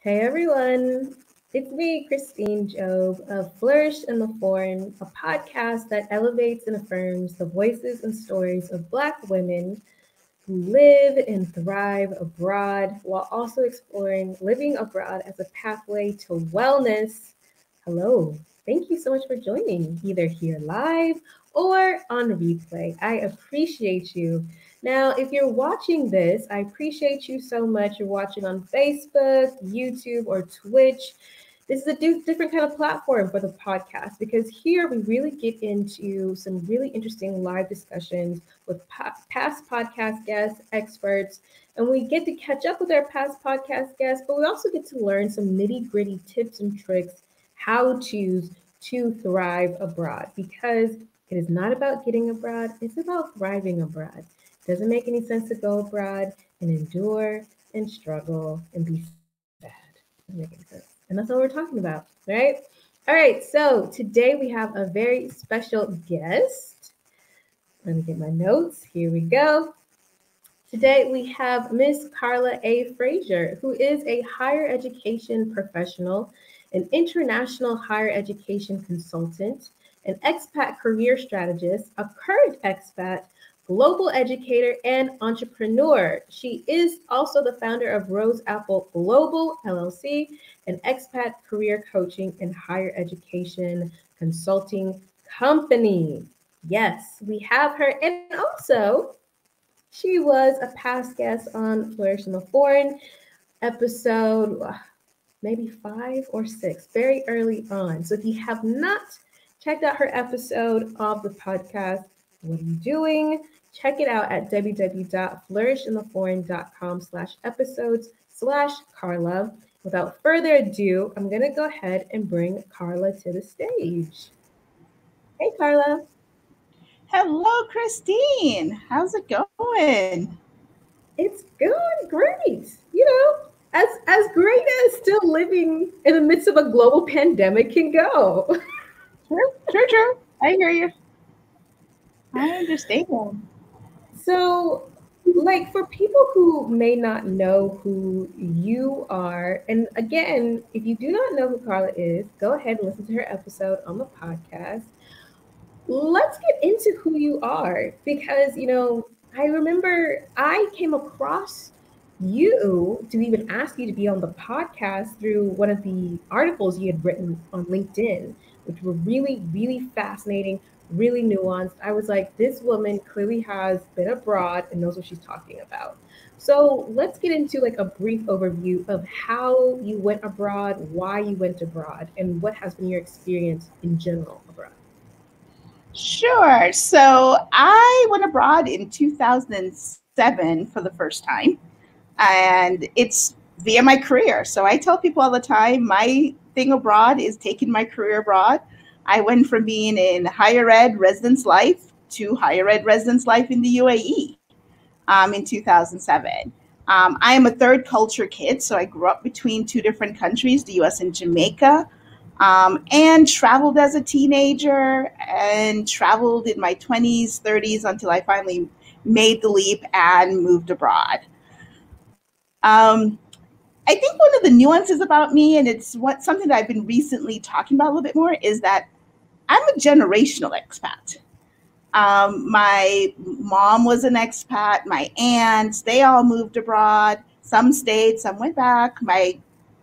Hey everyone, it's me, Christine Job of Flourish in the Foreign, a podcast that elevates and affirms the voices and stories of Black women who live and thrive abroad while also exploring living abroad as a pathway to wellness. Hello, thank you so much for joining, either here live or on replay. I appreciate you. Now, if you're watching this, I appreciate you so much. You're watching on Facebook, YouTube, or Twitch. This is a different kind of platform for the podcast because here we really get into some really interesting live discussions with past podcast guests, experts, and we get to catch up with our past podcast guests, but we also get to learn some nitty gritty tips and tricks, how to thrive abroad because it is not about getting abroad, it's about thriving abroad. It doesn't make any sense to go abroad and endure and struggle and be sad. Doesn't make any sense. And that's what we're talking about, right? All right, so today we have a very special guest. Let me get my notes. Here we go. Today we have Miss Karla A. Fraser, who is a higher education professional, an international higher education consultant, an expat career strategist, a current expat, global educator, and entrepreneur. She is also the founder of Roseapple Global, LLC, an expat career coaching and higher education consulting company. Yes, we have her. And also, she was a past guest on Flourish in the Foreign episode, maybe 5 or 6, very early on. So if you have not checked out her episode of the podcast, what are you doing? Check it out at www.flourishintheforeign.com/episodes/Karla. Without further ado, I'm going to go ahead and bring Karla to the stage. Hey, Karla. Hello, Christine. How's it going? It's going great. As great as still living in the midst of a global pandemic can go. True. I hear you. I understand. So, like for people who may not know who you are, and again, if you do not know who Karla is, go ahead and listen to her episode on the podcast. Let's get into who you are because, I remember I came across you to even ask you to be on the podcast through one of the articles you had written on LinkedIn, which were really, really fascinating, really nuanced. I was like, this woman clearly has been abroad and knows what she's talking about. So let's get into like a brief overview of how you went abroad, why you went abroad, and what has been your experience in general abroad. Sure. So I went abroad in 2007 for the first time, and it's via my career. So I tell people all the time my thing abroad is taking my career abroad. I went from being in higher ed residence life to higher ed residence life in the UAE in 2007. I am a third culture kid, so I grew up between two different countries, the US and Jamaica, and traveled as a teenager and traveled in my 20s, 30s until I finally made the leap and moved abroad. I think one of the nuances about me, and it's something that I've been recently talking about a little bit more, is that I'm a generational expat. My mom was an expat. My aunts, they all moved abroad. Some stayed, some went back. My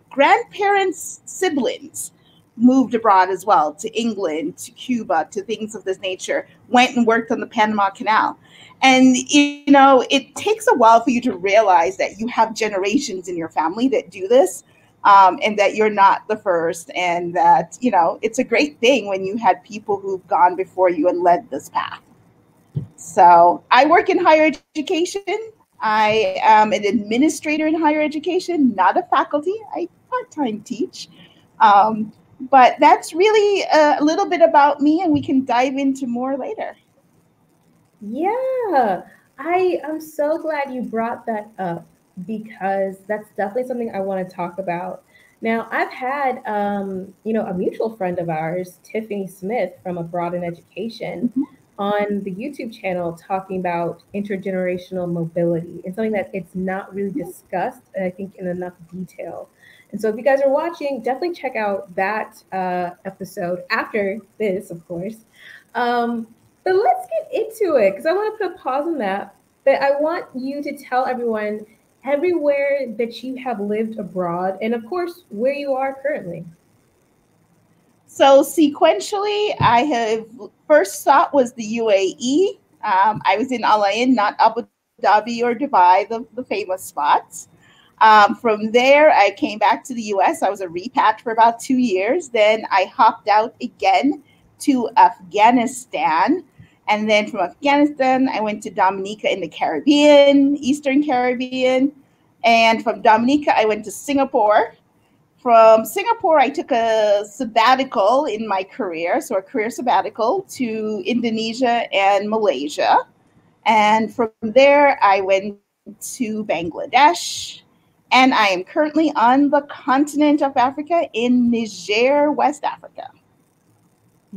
grandparents' siblings moved abroad as well, to England, to Cuba, to things of this nature, went and worked on the Panama Canal. And, it takes a while for you to realize that you have generations in your family that do this, and that you're not the first, and that, it's a great thing when you had people who've gone before you and led this path. So I work in higher education. I am an administrator in higher education, not a faculty. I part-time teach. But that's really a little bit about me, and we can dive into more later. Yeah, I'm so glad you brought that up because that's definitely something I want to talk about. Now, I've had, a mutual friend of ours, Tiffany Smith from Abroad in Education. on the YouTube channel talking about intergenerational mobility and something that it's not really discussed, I think, in enough detail. And so, if you guys are watching, definitely check out that episode after this, of course. But let's get into it because I want to put a pause on that. But I want you to tell everyone everywhere that you have lived abroad, and of course, where you are currently. So sequentially, I have first thought was the UAE. I was in Al Ain, not Abu Dhabi or Dubai, the famous spots. From there, I came back to the US. I was a repat for about 2 years. Then I hopped out again to Afghanistan. And then from Afghanistan, I went to Dominica in the Caribbean, Eastern Caribbean. And from Dominica, I went to Singapore. From Singapore, I took a sabbatical in my career, so a career sabbatical to Indonesia and Malaysia. And from there, I went to Bangladesh. And I am currently on the continent of Africa in Niger, West Africa.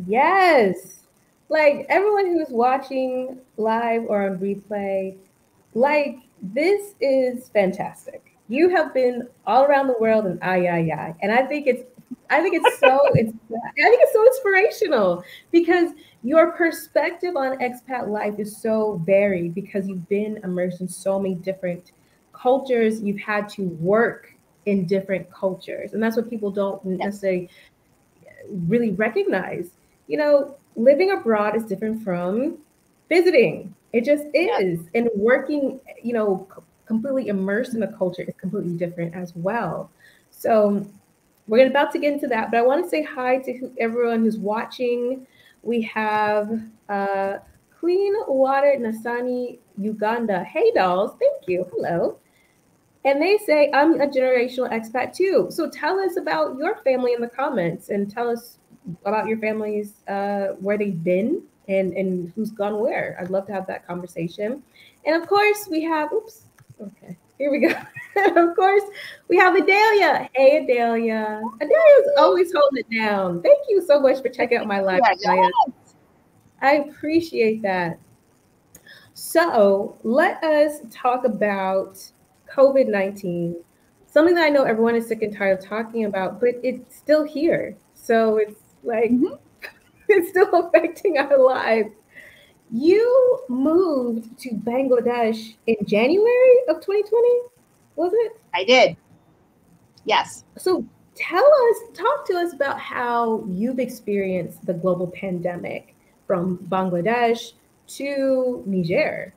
Yes. Like everyone who's watching live or on replay, like this is fantastic. You have been all around the world and ay. And I think it's so inspirational because your perspective on expat life is so varied because you've been immersed in so many different cultures. You've had to work in different cultures. And that's what people don't necessarily really recognize. Living abroad is different from visiting. It just is. And working, completely immersed in a culture is completely different as well. So we're about to get into that, but I want to say hi to everyone who's watching. We have Clean Water Nasani, Uganda. Hey, dolls. Thank you. Hello. And they say, I'm a generational expat too. So tell us about your family in the comments and tell us about your families, where they've been and who's gone where. I'd love to have that conversation. And of course, we have, okay, here we go. Of course, we have Adelia. Hey, Adelia. Adelia's always holding it down. Thank you so much for checking out my live, Adelia. I appreciate that. So let us talk about COVID-19, something that I know everyone is sick and tired of talking about, but it's still here. So it's like, it's still affecting our lives. You moved to Bangladesh in January of 2020, was it? I did. Yes. So talk to us about how you've experienced the global pandemic from Bangladesh to Niger.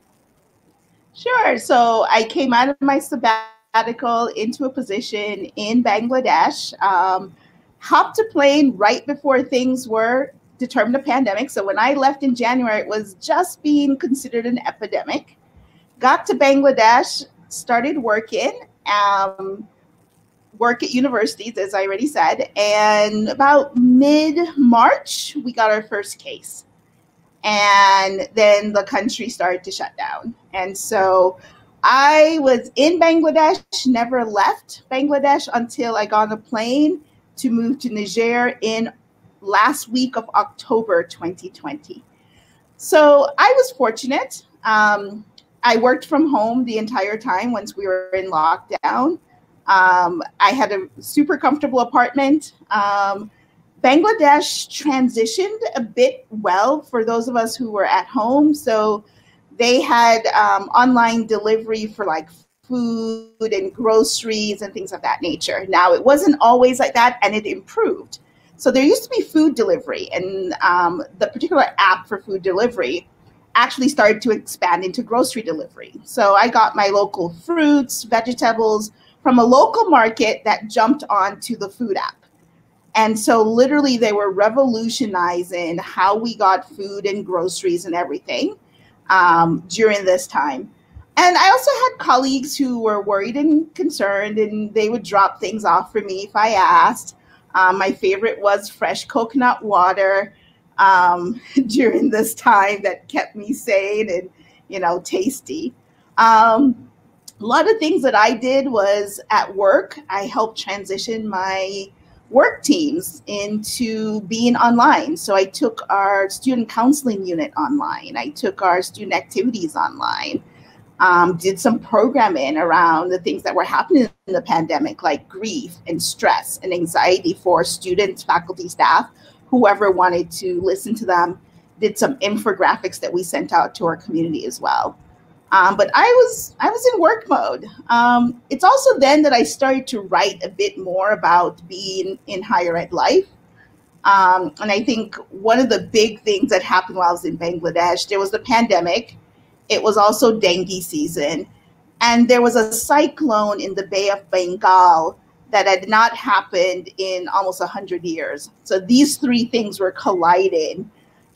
Sure. So I came out of my sabbatical into a position in Bangladesh, hopped a plane right before things were determined a pandemic. So when I left in January, it was just being considered an epidemic. Got to Bangladesh, started working, work at universities, as I already said. And about mid-March, we got our first case. And then the country started to shut down. And so I was in Bangladesh, never left Bangladesh until I got on a plane to move to Niger in last week of October 2020. So I was fortunate. I worked from home the entire time once we were in lockdown. I had a super comfortable apartment. Bangladesh transitioned a bit well for those of us who were at home. So they had online delivery for like food and groceries and things of that nature. Now, it wasn't always like that, and it improved. So there used to be food delivery, and the particular app for food delivery actually started to expand into grocery delivery. So I got my local fruits, vegetables from a local market that jumped onto the food app. And so literally they were revolutionizing how we got food and groceries and everything during this time. And I also had colleagues who were worried and concerned, and they would drop things off for me if I asked. My favorite was fresh coconut water during this time that kept me sane and, tasty. A lot of things that I did was at work. I helped transition my work teams into being online. So I took our student counseling unit online. I took our student activities online. Did some programming around the things that were happening in the pandemic, like grief and stress and anxiety for students, faculty, staff, whoever wanted to listen to them. Did some infographics that we sent out to our community as well. But I was in work mode. It's also then that I started to write a bit more about being in higher ed life. And I think one of the big things that happened while I was in Bangladesh, there was the pandemic. It was also dengue season. And there was a cyclone in the Bay of Bengal that had not happened in almost 100 years. So these three things were colliding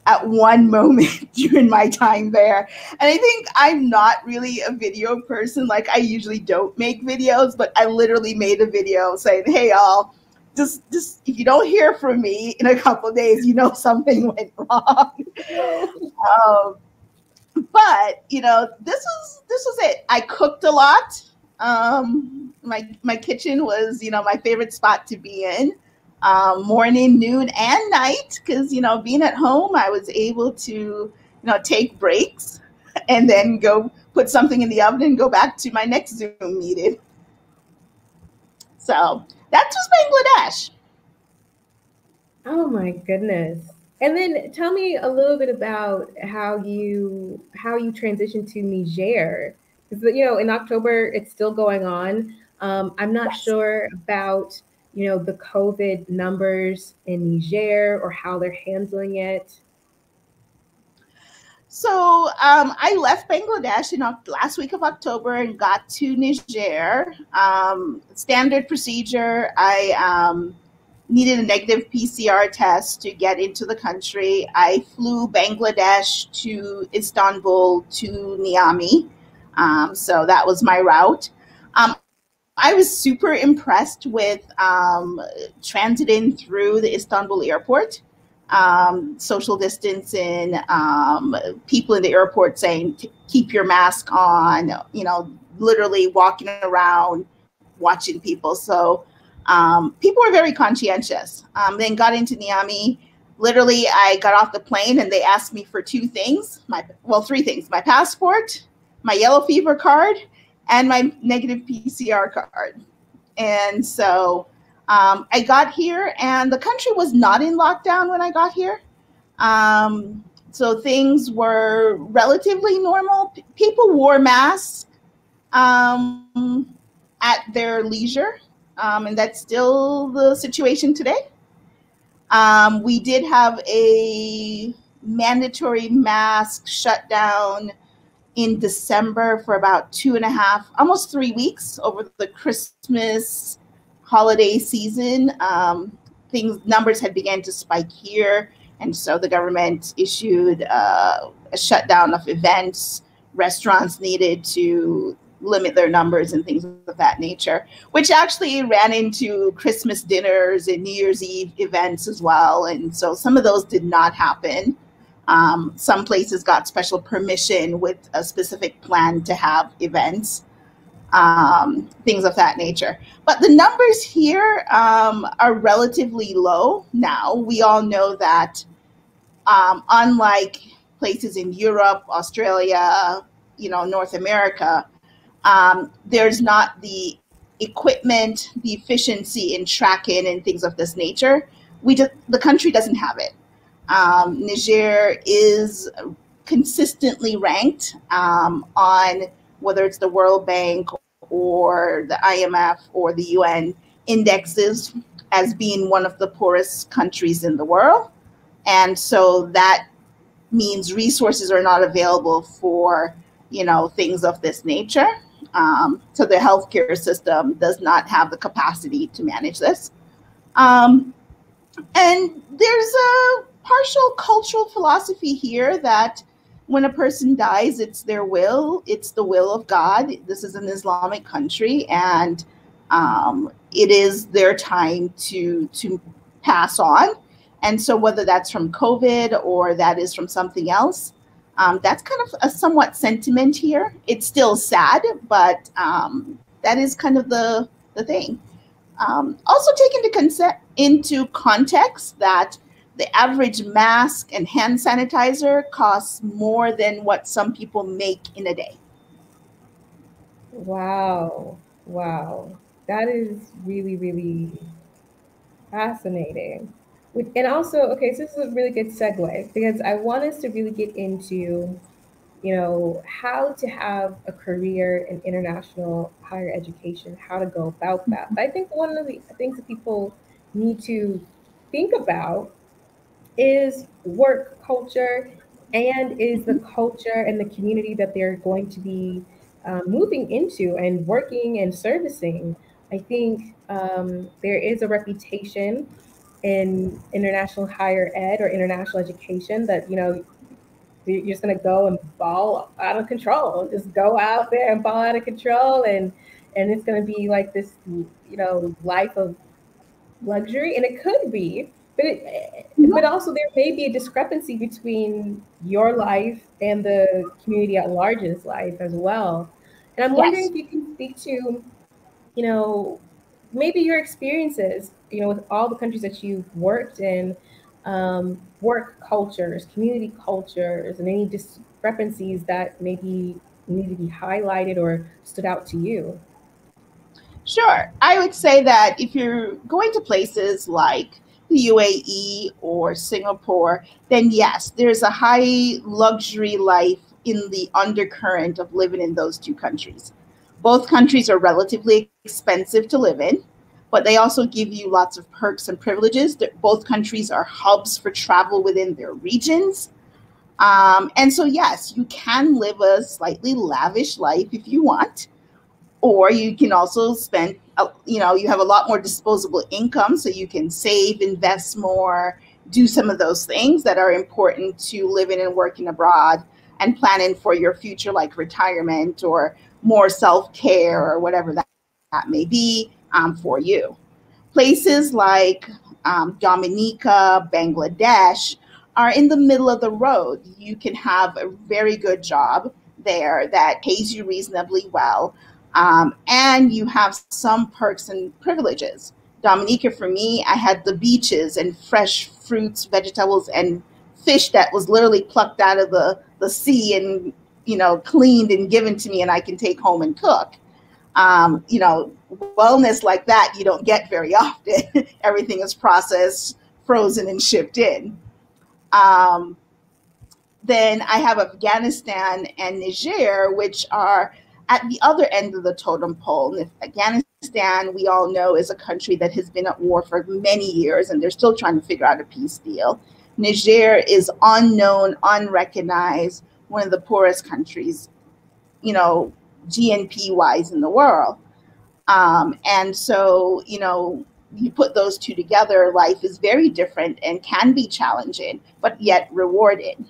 at one moment during my time there. And I think I'm not really a video person. Like, I usually don't make videos, but I literally made a video saying, hey, y'all, just if you don't hear from me in a couple of days, you know something went wrong. But you know, this was it. I cooked a lot. My kitchen was, you know, my favorite spot to be in. Morning, noon, and night, because, you know, being at home, I was able to, you know, take breaks and then go put something in the oven and go back to my next Zoom meeting. So that was Bangladesh. Oh my goodness. And then tell me a little bit about how you transitioned to Niger. Because, you know, in October, it's still going on. I'm not Yes. sure about, you know, the COVID numbers in Niger or how they're handling it. So I left Bangladesh in last week of October and got to Niger. Standard procedure. I needed a negative PCR test to get into the country. I flew Bangladesh to Istanbul to Niamey. So that was my route. I was super impressed with transiting through the Istanbul airport. Social distancing, people in the airport saying, keep your mask on, you know, literally walking around, watching people. So people were very conscientious. Then got into Niamey. Literally, I got off the plane and they asked me for three things, my passport, my yellow fever card, and my negative PCR card. And so I got here, and the country was not in lockdown when I got here. So things were relatively normal. People wore masks at their leisure, and that's still the situation today. We did have a mandatory mask shutdown in December for about 2.5, almost 3 weeks over the Christmas holiday season. Numbers had begun to spike here, and so the government issued a shutdown of events. Restaurants needed to limit their numbers and things of that nature, which actually ran into Christmas dinners and New Year's Eve events as well. And so some of those did not happen. Some places got special permission with a specific plan to have events, things of that nature. But the numbers here are relatively low now. We all know that unlike places in Europe, Australia, you know, North America, there's not the equipment, the efficiency in tracking and things of this nature. The country doesn't have it. Niger is consistently ranked on whether it's the World Bank or the IMF or the UN indexes as being one of the poorest countries in the world. And so that means resources are not available for, you know, things of this nature. So the healthcare system does not have the capacity to manage this. And there's a partial cultural philosophy here that when a person dies, it's their will, it's the will of God. This is an Islamic country, and it is their time to pass on. And so whether that's from COVID or that is from something else, that's kind of a somewhat sentiment here. It's still sad, but that is kind of the thing. Also take into context that the average mask and hand sanitizer costs more than what some people make in a day. Wow. Wow. That is really, really fascinating. And also, okay, so this is a really good segue because I want us to really get into, how to have a career in international higher education, how to go about that. But I think one of the things that people need to think about is work culture and is the culture and the community that they're going to be moving into and working and servicing. I think there is a reputation in international higher ed or international education that, you're just going to go and ball out of control, just go out there and ball out of control. And it's going to be like this, life of luxury, and it could be, but also there may be a discrepancy between your life and the community at large's life as well. And I'm wondering Yes. if you can speak to, you know, maybe your experiences, with all the countries that you've worked in, work cultures, community cultures, and any discrepancies that maybe need to be highlighted or stood out to you. Sure. I would say that if you're going to places like the UAE or Singapore, then yes, there's a high luxury life in the undercurrent of living in those two countries. Both countries are relatively expensive to live in, but they also give you lots of perks and privileges. Both countries are hubs for travel within their regions. And so, yes, you can live a slightly lavish life if you want, or you can also spend, you have a lot more disposable income, so you can save, invest more, do some of those things that are important to living and working abroad and planning for your future, like retirement or more self-care or whatever that may be for you. Places like Dominica, Bangladesh are in the middle of the road. You can have a very good job there that pays you reasonably well, and you have some perks and privileges. Dominica, for me, I had the beaches and fresh fruits, vegetables, and fish that was literally plucked out of the sea and cleaned and given to me, and I can take home and cook. Wellness like that you don't get very often. Everything is processed, frozen, and shipped in. Um, then I have Afghanistan and Niger, which are at the other end of the totem pole. And Afghanistan, we all know, is a country that has been at war for many years, and they're still trying to figure out a peace deal. Niger is unknown, unrecognized, one of the poorest countries, GNP wise in the world. And so, you put those two together, life is very different and can be challenging, but yet rewarding.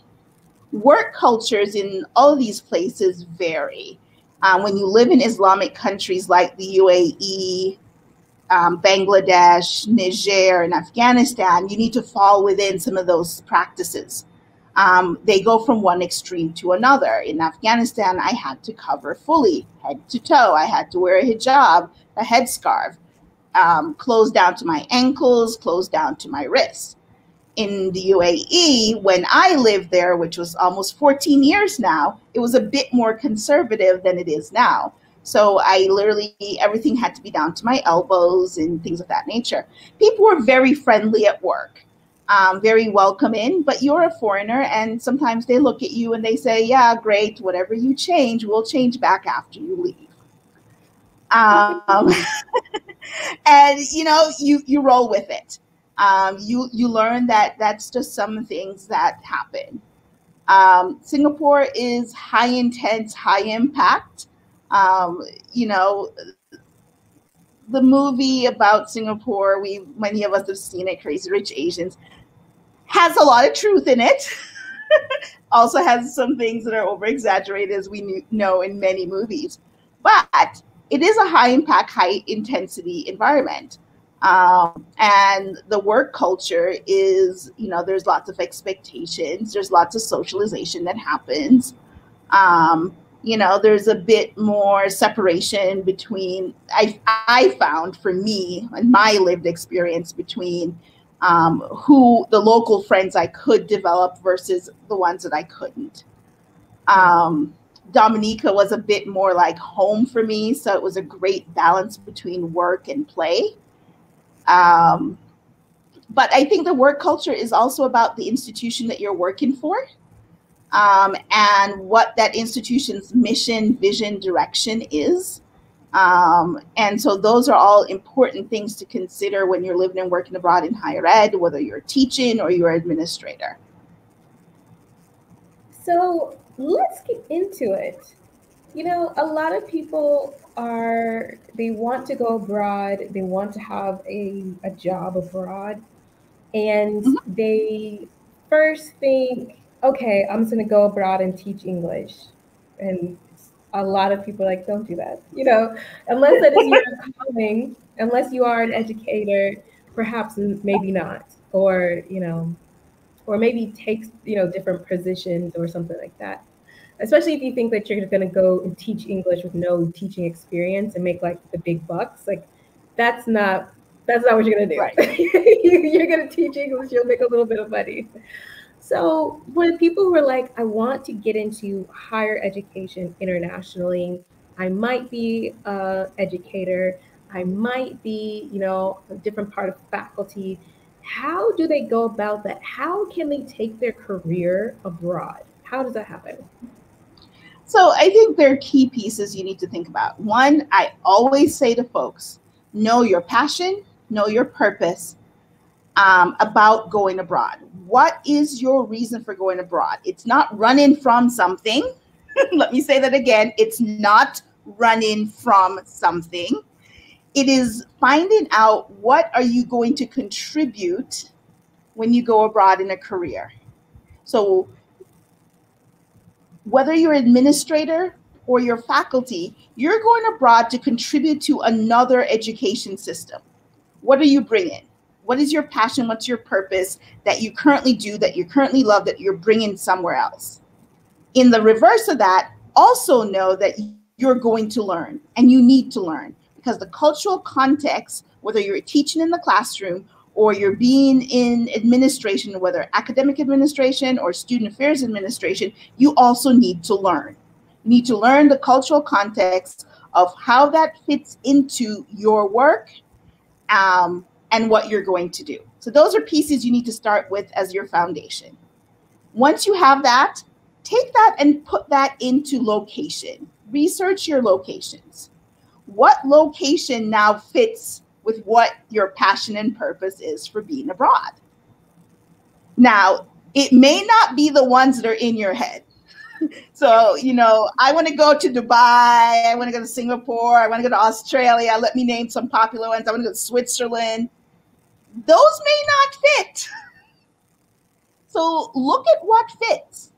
Work cultures in all of these places vary. When you live in Islamic countries like the UAE, Bangladesh, Niger, and Afghanistan, you need to fall within some of those practices. They go from one extreme to another. In Afghanistan, I had to cover fully, head to toe. I had to wear a hijab, a headscarf, closed down to my ankles, closed down to my wrists. In the UAE, when I lived there, which was almost 14 years now, it was a bit more conservative than it is now. So I literally, everything had to be down to my elbows and things of that nature. People were very friendly at work, very welcoming, but you're a foreigner, and sometimes they look at you and they say, yeah, great, whatever you change, we'll change back after you leave. And you roll with it. You learn that that's just some things that happen. Singapore is high intense, high impact. Um, you know, the movie about Singapore, many of us have seen it, Crazy Rich Asians, has a lot of truth in it. Also has some things that are over exaggerated, as we know in many movies. But it is a high impact, high intensity environment. And the work culture is, there's lots of expectations, there's lots of socialization that happens. Um, There's a bit more separation between, I found for me and my lived experience between who the local friends I could develop versus the ones that I couldn't. Dominica was a bit more like home for me, so it was a great balance between work and play. But I think the work culture is also about the institution that you're working for, and what that institution's mission, vision, direction is. And so those are all important things to consider when you're living and working abroad in higher ed, whether you're teaching or you're an administrator. So let's get into it. A lot of people they want to go abroad, they want to have a job abroad, and they first think, okay, I'm just going to go abroad and teach English. And a lot of people are like, don't do that. Unless that is your calling, unless you are an educator, perhaps maybe not. Or maybe takes, different positions or something like that. Especially if you think that you're going to go and teach English with no teaching experience and make like the big bucks. Like that's not what you're going to do. Right. You're going to teach English, you'll make a little bit of money. So for people who are like, I want to get into higher education internationally, I might be an educator, I might be, a different part of faculty. How do they go about that? How can they take their career abroad? How does that happen? So I think there are key pieces you need to think about. One, I always say to folks, know your passion, know your purpose about going abroad. What is your reason for going abroad? It's not running from something. Let me say that again. It's not running from something. It is finding out what are you going to contribute when you go abroad in a career. So whether you're an administrator or your faculty, you're going abroad to contribute to another education system. What are you bringing? What is your passion? What's your purpose that you currently do, that you currently love, that you're bringing somewhere else? In the reverse of that, also know that you're going to learn and you need to learn, because the cultural context, whether you're teaching in the classroom or you're being in administration, whether academic administration or student affairs administration, you also need to learn. You need to learn the cultural context of how that fits into your work, and what you're going to do. So those are pieces you need to start with as your foundation. Once you have that, take that and put that into location. Research your locations. What location now fits with what your passion and purpose is for being abroad? Now, it may not be the ones that are in your head. So, I want to go to Dubai, I want to go to Singapore, I want to go to Australia. Let me name some popular ones. I want to go to Switzerland. Those may not fit. So look at what fits.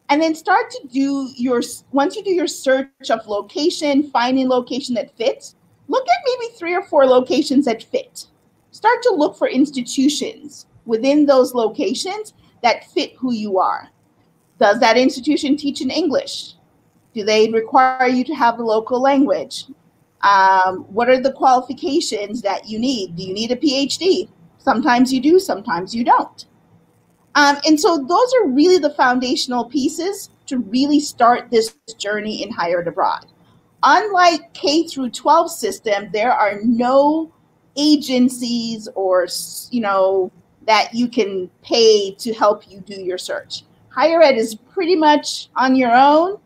And then start to do once you do your search of location, finding location that fits, look at maybe 3 or 4 locations that fit. Start to look for institutions within those locations that fit who you are. Does that institution teach in English? Do they require you to have the local language? What are the qualifications that you need? Do you need a PhD? Sometimes you do, sometimes you don't. And so those are really the foundational pieces to really start this journey in higher ed abroad. Unlike K through 12 system, there are no agencies or, that you can pay to help you do your search. Higher ed is pretty much on your own.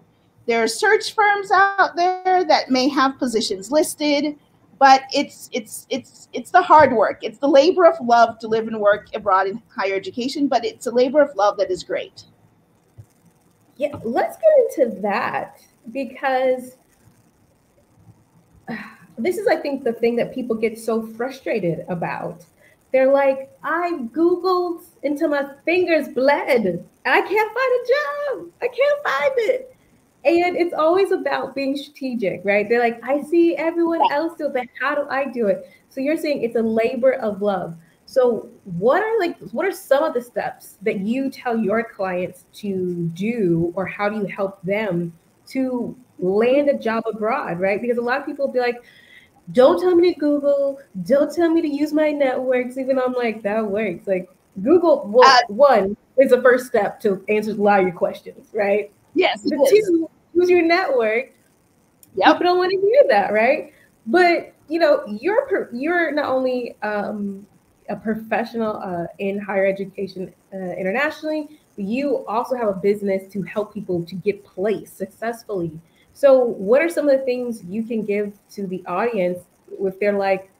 There are search firms out there that may have positions listed, but it's the hard work. It's the labor of love to live and work abroad in higher education, but it's a labor of love that is great. Yeah, let's get into that, because this is, I think, the thing that people get so frustrated about. They're like, I Googled until my fingers bled. I can't find a job. I can't find it. And it's always about being strategic, right? They're like, I see everyone else do it, but how do I do it? So you're saying it's a labor of love. So what are some of the steps that you tell your clients to do, or how do you help them to land a job abroad, right? Because a lot of people be like, don't tell me to Google, don't tell me to use my networks, even though I'm like, that works. Like Google, Uh, well, one is the first step to answer a lot of your questions, right? yes, it The is. two, use your network. People Yep. don't want to hear that, right? But you're not only a professional in higher education internationally, but you also have a business to help people to get placed successfully. So, what are some of the things you can give to the audience if they're like,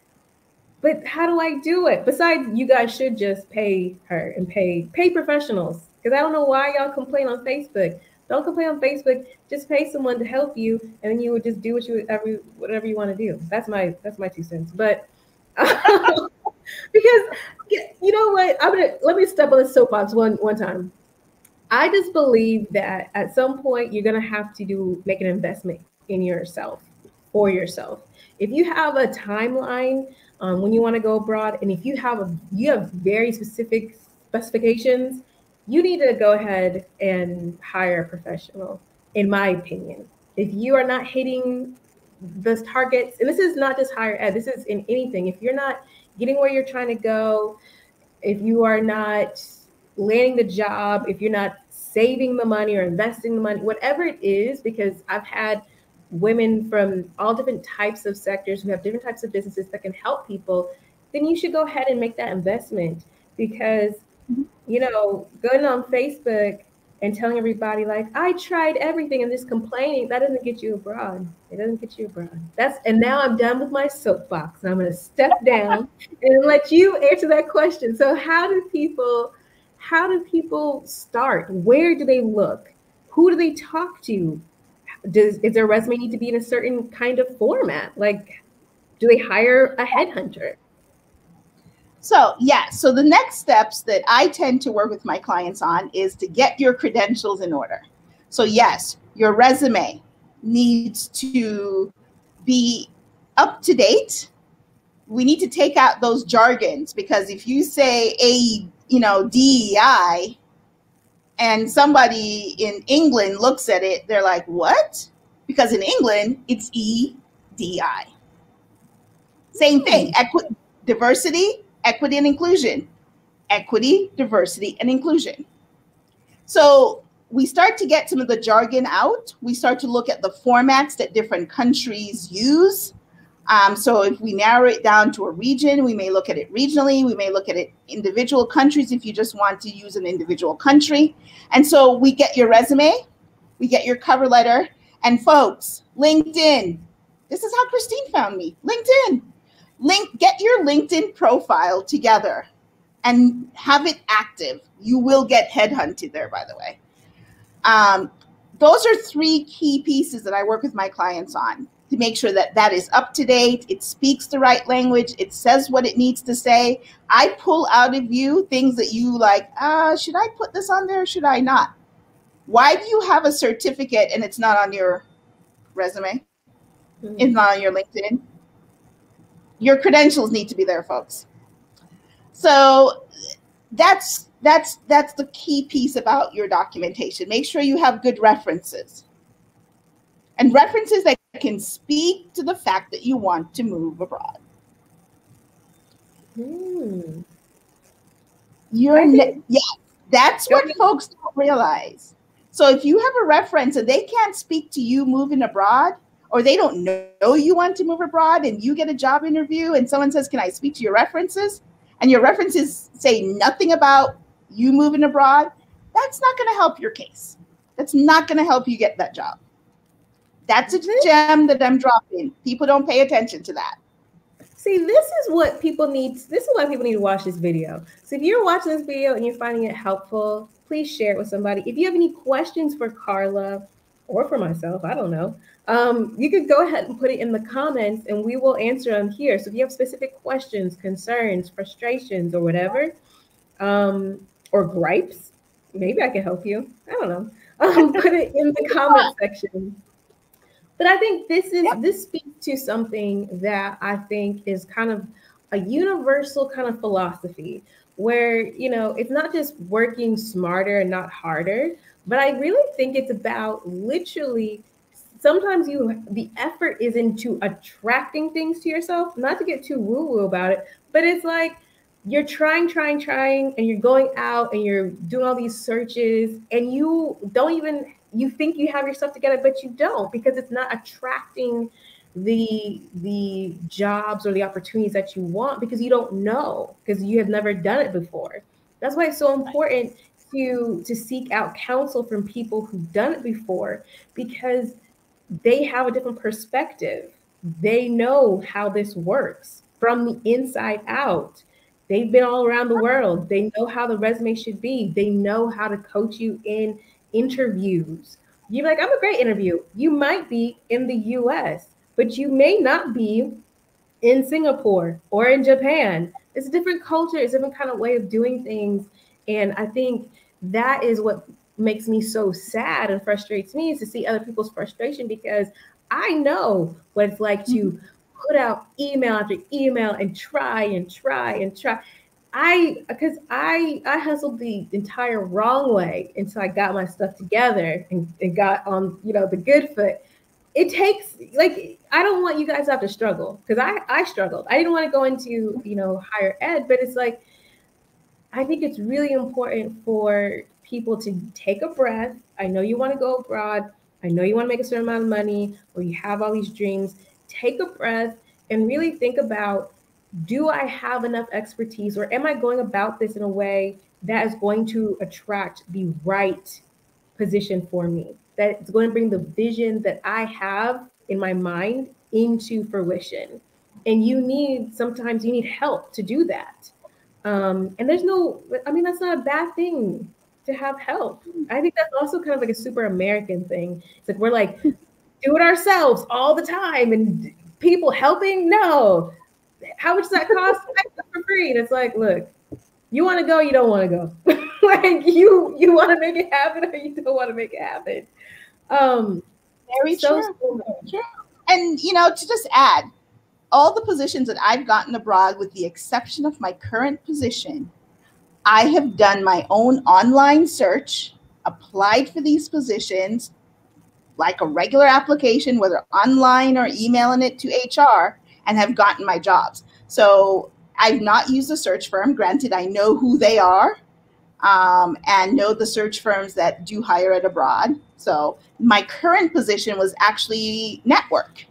but how do I do it? Besides, you guys should just pay her and pay professionals. Because I don't know why y'all complain on Facebook. Don't complain on Facebook. Just pay someone to help you, and then you would just do whatever you want to do. That's my 2 cents. But because you know what, let me step on the soapbox one time. I just believe that at some point you're gonna have to make an investment in yourself for yourself. If you have a timeline when you want to go abroad, and if you have very specific specifications, you need to go ahead and hire a professional. In my opinion, if you are not hitting the targets, and this is not just higher ed, this is in anything. If you're not getting where you're trying to go, if you are not landing the job, if you're not saving the money or investing the money, whatever it is, because I've had women from all different types of sectors who have different types of businesses that can help people, then you should go ahead and make that investment. Because going on Facebook and telling everybody like, I tried everything and just complaining, that doesn't get you abroad. It doesn't get you abroad. And now I'm done with my soapbox. I'm going to step down and let you answer that question. So how do people start? Where do they look? Who do they talk to? Is their resume need to be in a certain kind of format? Like, do they hire a headhunter? So, yeah, so the next steps that I tend to work with my clients on is to get your credentials in order. So, yes, your resume needs to be up to date. We need to take out those jargons, because if you say DEI and somebody in England looks at it, they're like, what? Because in England, it's EDI. Same thing, diversity, equity, and inclusion. Equity, diversity, and inclusion. So we start to get some of the jargon out. We start to look at the formats that different countries use. So if we narrow it down to a region, we may look at it regionally. We may look at it individual countries if you just want to use an individual country. And so we get your resume, we get your cover letter, and folks, LinkedIn. This is how Christine found me, LinkedIn. Get your LinkedIn profile together and have it active. You will get headhunted there, by the way. Those are 3 key pieces that I work with my clients on to make sure that that is up to date. It speaks the right language. It says what it needs to say. I pull out of you things that you like, should I put this on there or should I not? Why do you have a certificate and it's not on your resume? It's not on your LinkedIn? Your credentials need to be there, folks. So that's the key piece about your documentation. Make sure you have good references, and references that can speak to the fact that you want to move abroad. That's what folks don't realize. So if you have a reference and they can't speak to you moving abroad, or they don't know you want to move abroad, and you get a job interview and someone says, can I speak to your references? And your references say nothing about you moving abroad, that's not going to help your case. That's not going to help you get that job. That's a gem that I'm dropping. People don't pay attention to that. See, this is what people need. This is why people need to watch this video. So if you're watching this video and you're finding it helpful, please share it with somebody. If you have any questions for Karla or for myself, I don't know, you could go ahead and put it in the comments and we will answer them here. So if you have specific questions, concerns, frustrations, or whatever, or gripes, maybe I can help you. I don't know. Put it in the comment section. But I think this speaks to something that I think is kind of a universal kind of philosophy where, it's not just working smarter and not harder, but I really think it's about literally sometimes the effort is into attracting things to yourself, not to get too woo-woo about it, but it's like you're trying, and you're going out and you're doing all these searches, and you don't even, you think you have your stuff together, but you don't, because it's not attracting the jobs or the opportunities that you want, because you don't know, because you have never done it before. That's why it's so important to seek out counsel from people who've done it before, because they have a different perspective. They know how this works from the inside out. They've been all around the world. They know how the resume should be. They know how to coach you in interviews. You're like, I'm a great interview. You might be in the US, but you may not be in Singapore or in Japan. It's a different culture, it's a different kind of way of doing things. And I think that is what makes me so sad and frustrates me, is to see other people's frustration, because I know what it's like to put out email after email and try and try and try. Because I hustled the entire wrong way until I got my stuff together and got on, the good foot. It takes, like, I don't want you guys to have to struggle, because I struggled. I didn't want to go into, higher ed, but it's like, I think it's really important for people to take a breath. I know you want to go abroad. I know you want to make a certain amount of money, or you have all these dreams. Take a breath and really think about, do I have enough expertise, or am I going about this in a way that is going to attract the right position for me, that's going to bring the vision that I have in my mind into fruition? And sometimes you need help to do that. And there's that's not a bad thing to have help. I think that's also kind of like a super American thing. It's like, we're like, do it ourselves all the time, and people helping, no. How much does that cost? For free. And it's like, look, you want to go, you don't want to go. Like, you want to make it happen, or you don't want to make it happen. Very true. True. And, to just add, all the positions that I've gotten abroad, with the exception of my current position, I have done my own online search, applied for these positions like a regular application, whether online or emailing it to HR, and have gotten my jobs. So I've not used a search firm. Granted, I know who they are, and know the search firms that do hire it abroad. So my current position was actually network.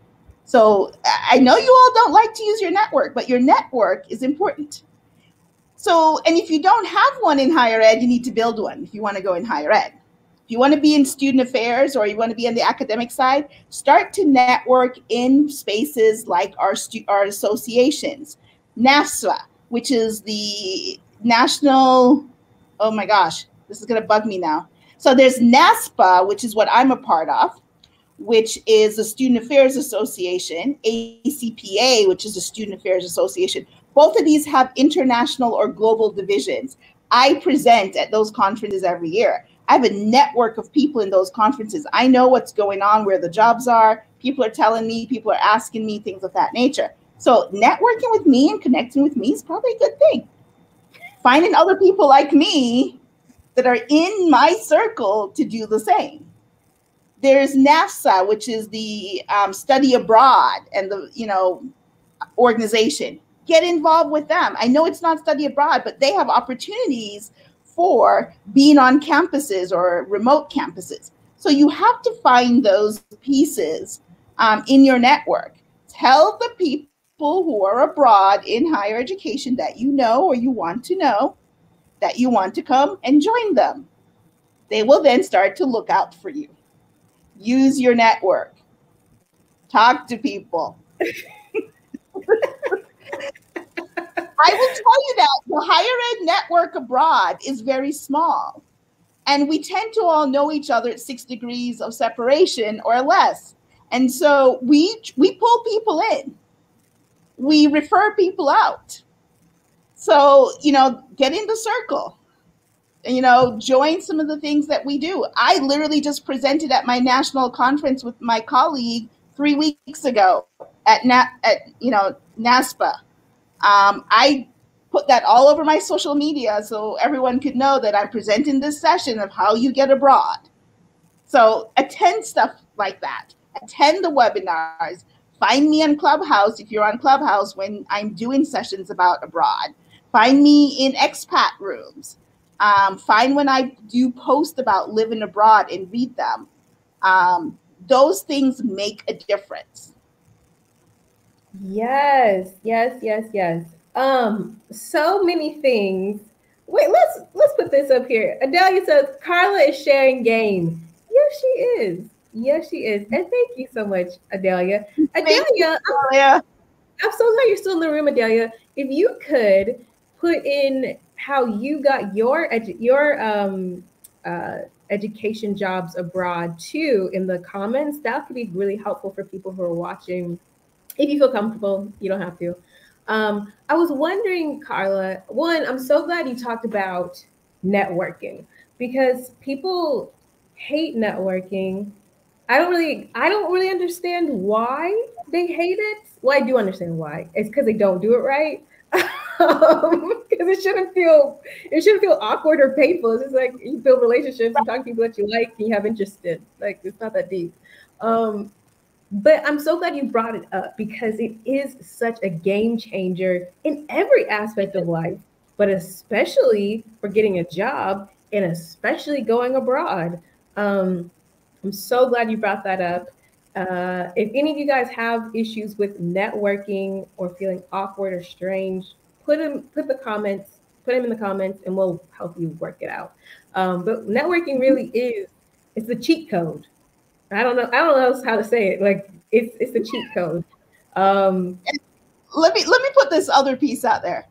So I know you all don't like to use your network, but your network is important. So, and if you don't have one in higher ed, you need to build one if you want to go in higher ed. If you want to be in student affairs, or you want to be on the academic side, start to network in spaces like our associations. NAFSA, which is the National, oh my gosh, this is going to bug me now. So there's NASPA, which is what I'm a part of, which is the Student Affairs Association, ACPA, which is the Student Affairs Association. Both of these have international or global divisions. I present at those conferences every year. I have a network of people in those conferences. I know what's going on, where the jobs are. People are telling me, people are asking me, things of that nature. So networking with me and connecting with me is probably a good thing. Finding other people like me that are in my circle to do the same. There's NAFSA, which is the study abroad and the organization. Get involved with them. I know it's not study abroad, but they have opportunities for being on campuses or remote campuses. So you have to find those pieces in your network. Tell the people who are abroad in higher education that you know, or you want to know, that you want to come and join them. They will then start to look out for you. Use your network. Talk to people. I will tell you that the higher ed network abroad is very small. And we tend to all know each other at 6 degrees of separation or less. And so we pull people in. We refer people out. So, get in the circle. Join some of the things that we do. I literally just presented at my national conference with my colleague 3 weeks ago at NASPA. I put that all over my social media so everyone could know that I'm presenting this session of how you get abroad. So attend stuff like that. attend the webinars, find me on Clubhouse if you're on Clubhouse when I'm doing sessions about abroad, find me in expat rooms, find when I do post about living abroad and read them. Those things make a difference. Yes, yes, yes, yes. So many things. Wait, let's put this up here. Adelia says Karla is sharing game. Yes, she is. Yes, she is. And thank you so much, Adelia. Adelia, I'm so glad you're still in the room, Adelia. If you could put in how you got your education jobs abroad too in the comments, that could be really helpful for people who are watching. If you feel comfortable, you don't have to. I was wondering, Karla, one, I'm so glad you talked about networking because people hate networking. I don't really understand why they hate it. Well, I do understand why. It's because they don't do it right. Because it shouldn't feel awkward or painful. It's just like you build relationships and talk to people that you like and you have interest in. Like it's not that deep. But I'm so glad you brought it up because it is such a game changer in every aspect of life, but especially for getting a job and especially going abroad. I'm so glad you brought that up. If any of you guys have issues with networking or feeling awkward or strange, put them in the comments, and we'll help you work it out. But networking really it's the cheat code. I don't know how to say it. Like it's the cheat code. Let me put this other piece out there.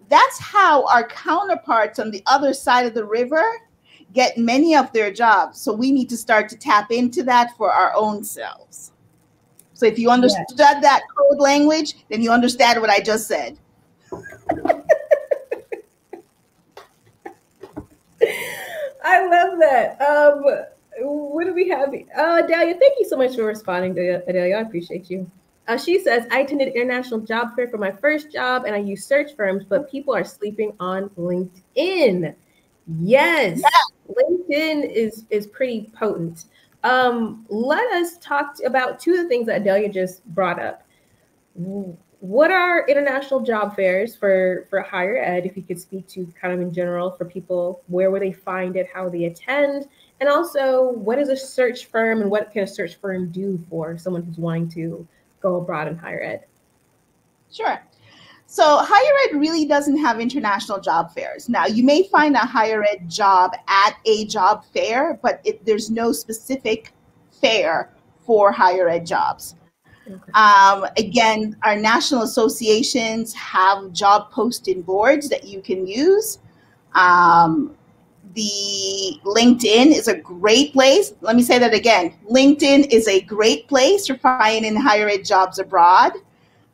That's how our counterparts on the other side of the river get many of their jobs. So we need to start to tap into that for our own selves. So if you understood that code language, then you understand what I just said. I love that. What do we have? Dahlia, thank you so much for responding, Adelia. I appreciate you. She says, I attended international job fair for my first job and I use search firms, but people are sleeping on LinkedIn. Yes, LinkedIn is pretty potent. Let us talk about two of the things that Adelia just brought up. What are international job fairs for higher ed? If you could speak to kind of in general for people, where would they find it, how they attend, and also what is a search firm and what can a search firm do for someone who's wanting to go abroad in higher ed? Sure. So higher ed really doesn't have international job fairs. Now, you may find a higher ed job at a job fair, but there's no specific fair for higher ed jobs. Okay. Again, our national associations have job posting boards that you can use. The LinkedIn is a great place. Let me say that again. LinkedIn is a great place for finding higher ed jobs abroad.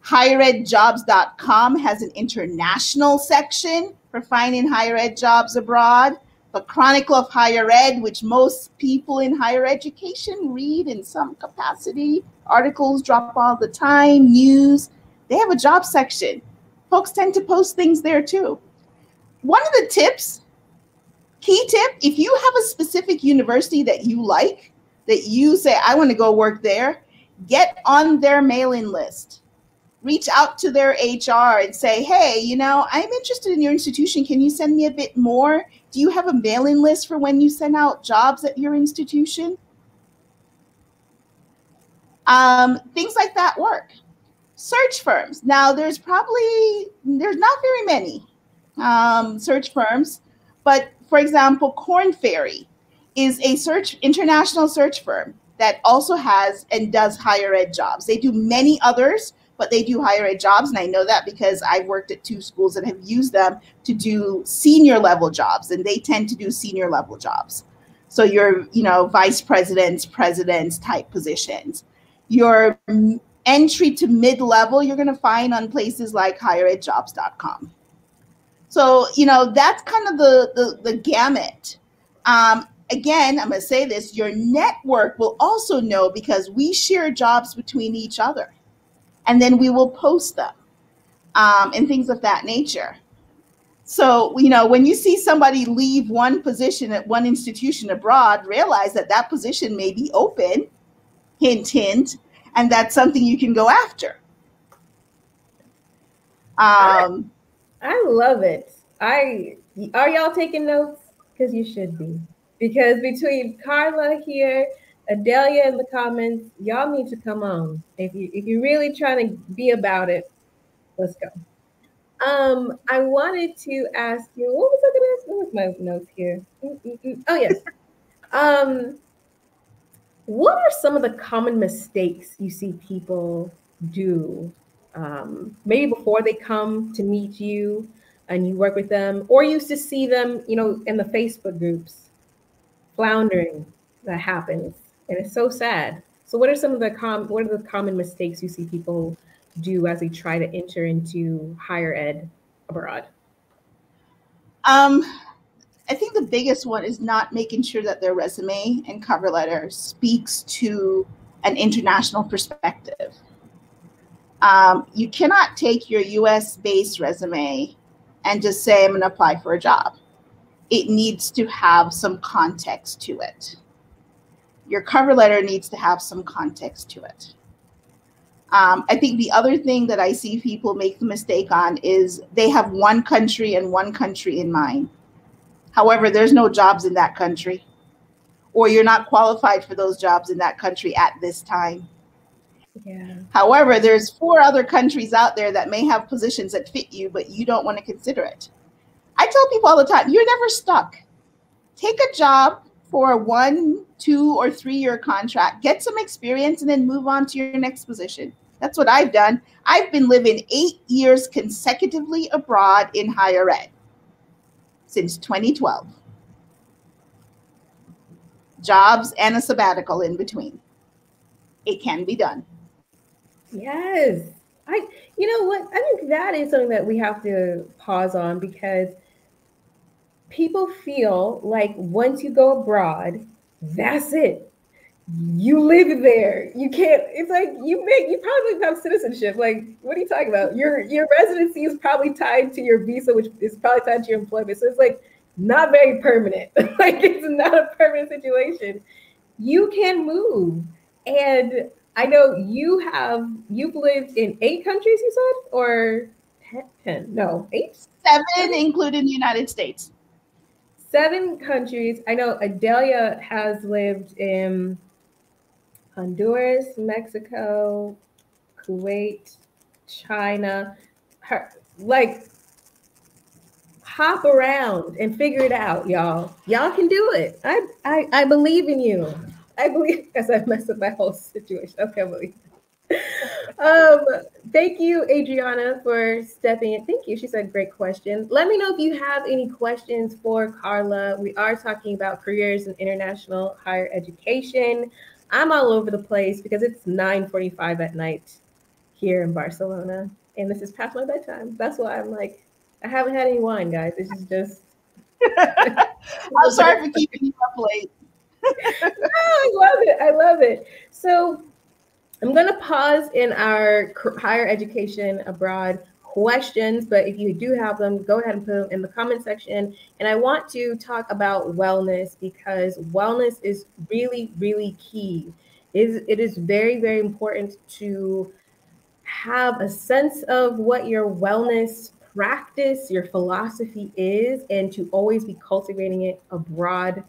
Higheredjobs.com has an international section for finding higher ed jobs abroad. The Chronicle of Higher Ed, which most people in higher education read in some capacity. Articles drop all the time, news. They have a job section. Folks tend to post things there too. One of the tips, key tip, if you have a specific university that you like, that you say, I want to go work there, get on their mailing list. Reach out to their HR and say, hey, I'm interested in your institution. Can you send me a bit more? Do you have a mailing list for when you send out jobs at your institution? Things like that work. Search firms. Now, there's not very many search firms, but for example, Korn Ferry is a international search firm that also has and does higher ed jobs. They do many others, but they do higher ed jobs. And I know that because I've worked at 2 schools that have used them to do senior level jobs, and they tend to do senior level jobs. So your, vice presidents, presidents type positions. Your entry to mid-level, you're going to find on places like higheredjobs.com. So, that's kind of the gamut. Again, I'm going to say this, your network will also know because we share jobs between each other. And then we will post them and things of that nature. So, when you see somebody leave one position at one institution abroad, realize that position may be open hint, hint, and that's something you can go after. Um, I love it. Are y'all taking notes? Because you should be. Because between Karla here, Adelia in the comments, y'all need to come on. If you're really trying to be about it, let's go. I wanted to ask you, what was I gonna ask? What was my notes here? Oh yes. Um, what are some of the common mistakes you see people do? Maybe before they come to meet you and you work with them, or you used to see them, in the Facebook groups floundering. That happens, and it's so sad. So, what are some of what are the common mistakes you see people do as they try to enter into higher ed abroad? um, I think the biggest one is not making sure that their resume and cover letter speaks to an international perspective. You cannot take your US based resume and just say, I'm going to apply for a job. It needs to have some context to it. Your cover letter needs to have some context to it. I think the other thing that I see people make the mistake on is they have one country and one country in mind. However, there's no jobs in that country, or you're not qualified for those jobs in that country at this time. Yeah. However, there's 4 other countries out there that may have positions that fit you, but you don't want to consider it. I tell people all the time, you're never stuck. Take a job for a 1, 2, or 3-year contract, get some experience, and then move on to your next position. That's what I've done. I've been living 8 years consecutively abroad in higher ed since 2012. Jobs and a sabbatical in between. It can be done. Yes. You know what? I think that is something that we have to pause on, because people feel like once you go abroad, that's it. You live there. You can't. It's like you probably have citizenship. Like, what are you talking about? Your residency is probably tied to your visa, which is probably tied to your employment. So it's like not very permanent. Like, it's not a permanent situation. You can move, and I know you've lived in 8 countries. You said, or 10? No, 8. 7, including the United States. 7 countries. I know Adelia has lived in Honduras, Mexico, Kuwait, China. Like, hop around and figure it out, y'all. Y'all can do it. I believe in you. I believe, because I've messed up my whole situation. Okay, I believe. Um, Thank you, Adriana, for stepping in. Thank you. She said, great question. Let me know if you have any questions for Karla. We are talking about careers in international higher education. I'm all over the place because it's 9:45 at night here in Barcelona, and this is past my bedtime. That's why I'm like, I haven't had any wine, guys. This is just. I'm sorry for keeping you up late. No, I love it. I love it. So I'm going to pause in our higher education abroad questions, but if you do have them, go ahead and put them in the comment section. And I want to talk about wellness, because wellness is really, really key. It is very, very important to have a sense of what your wellness practice, your philosophy is, and to always be cultivating it abroad,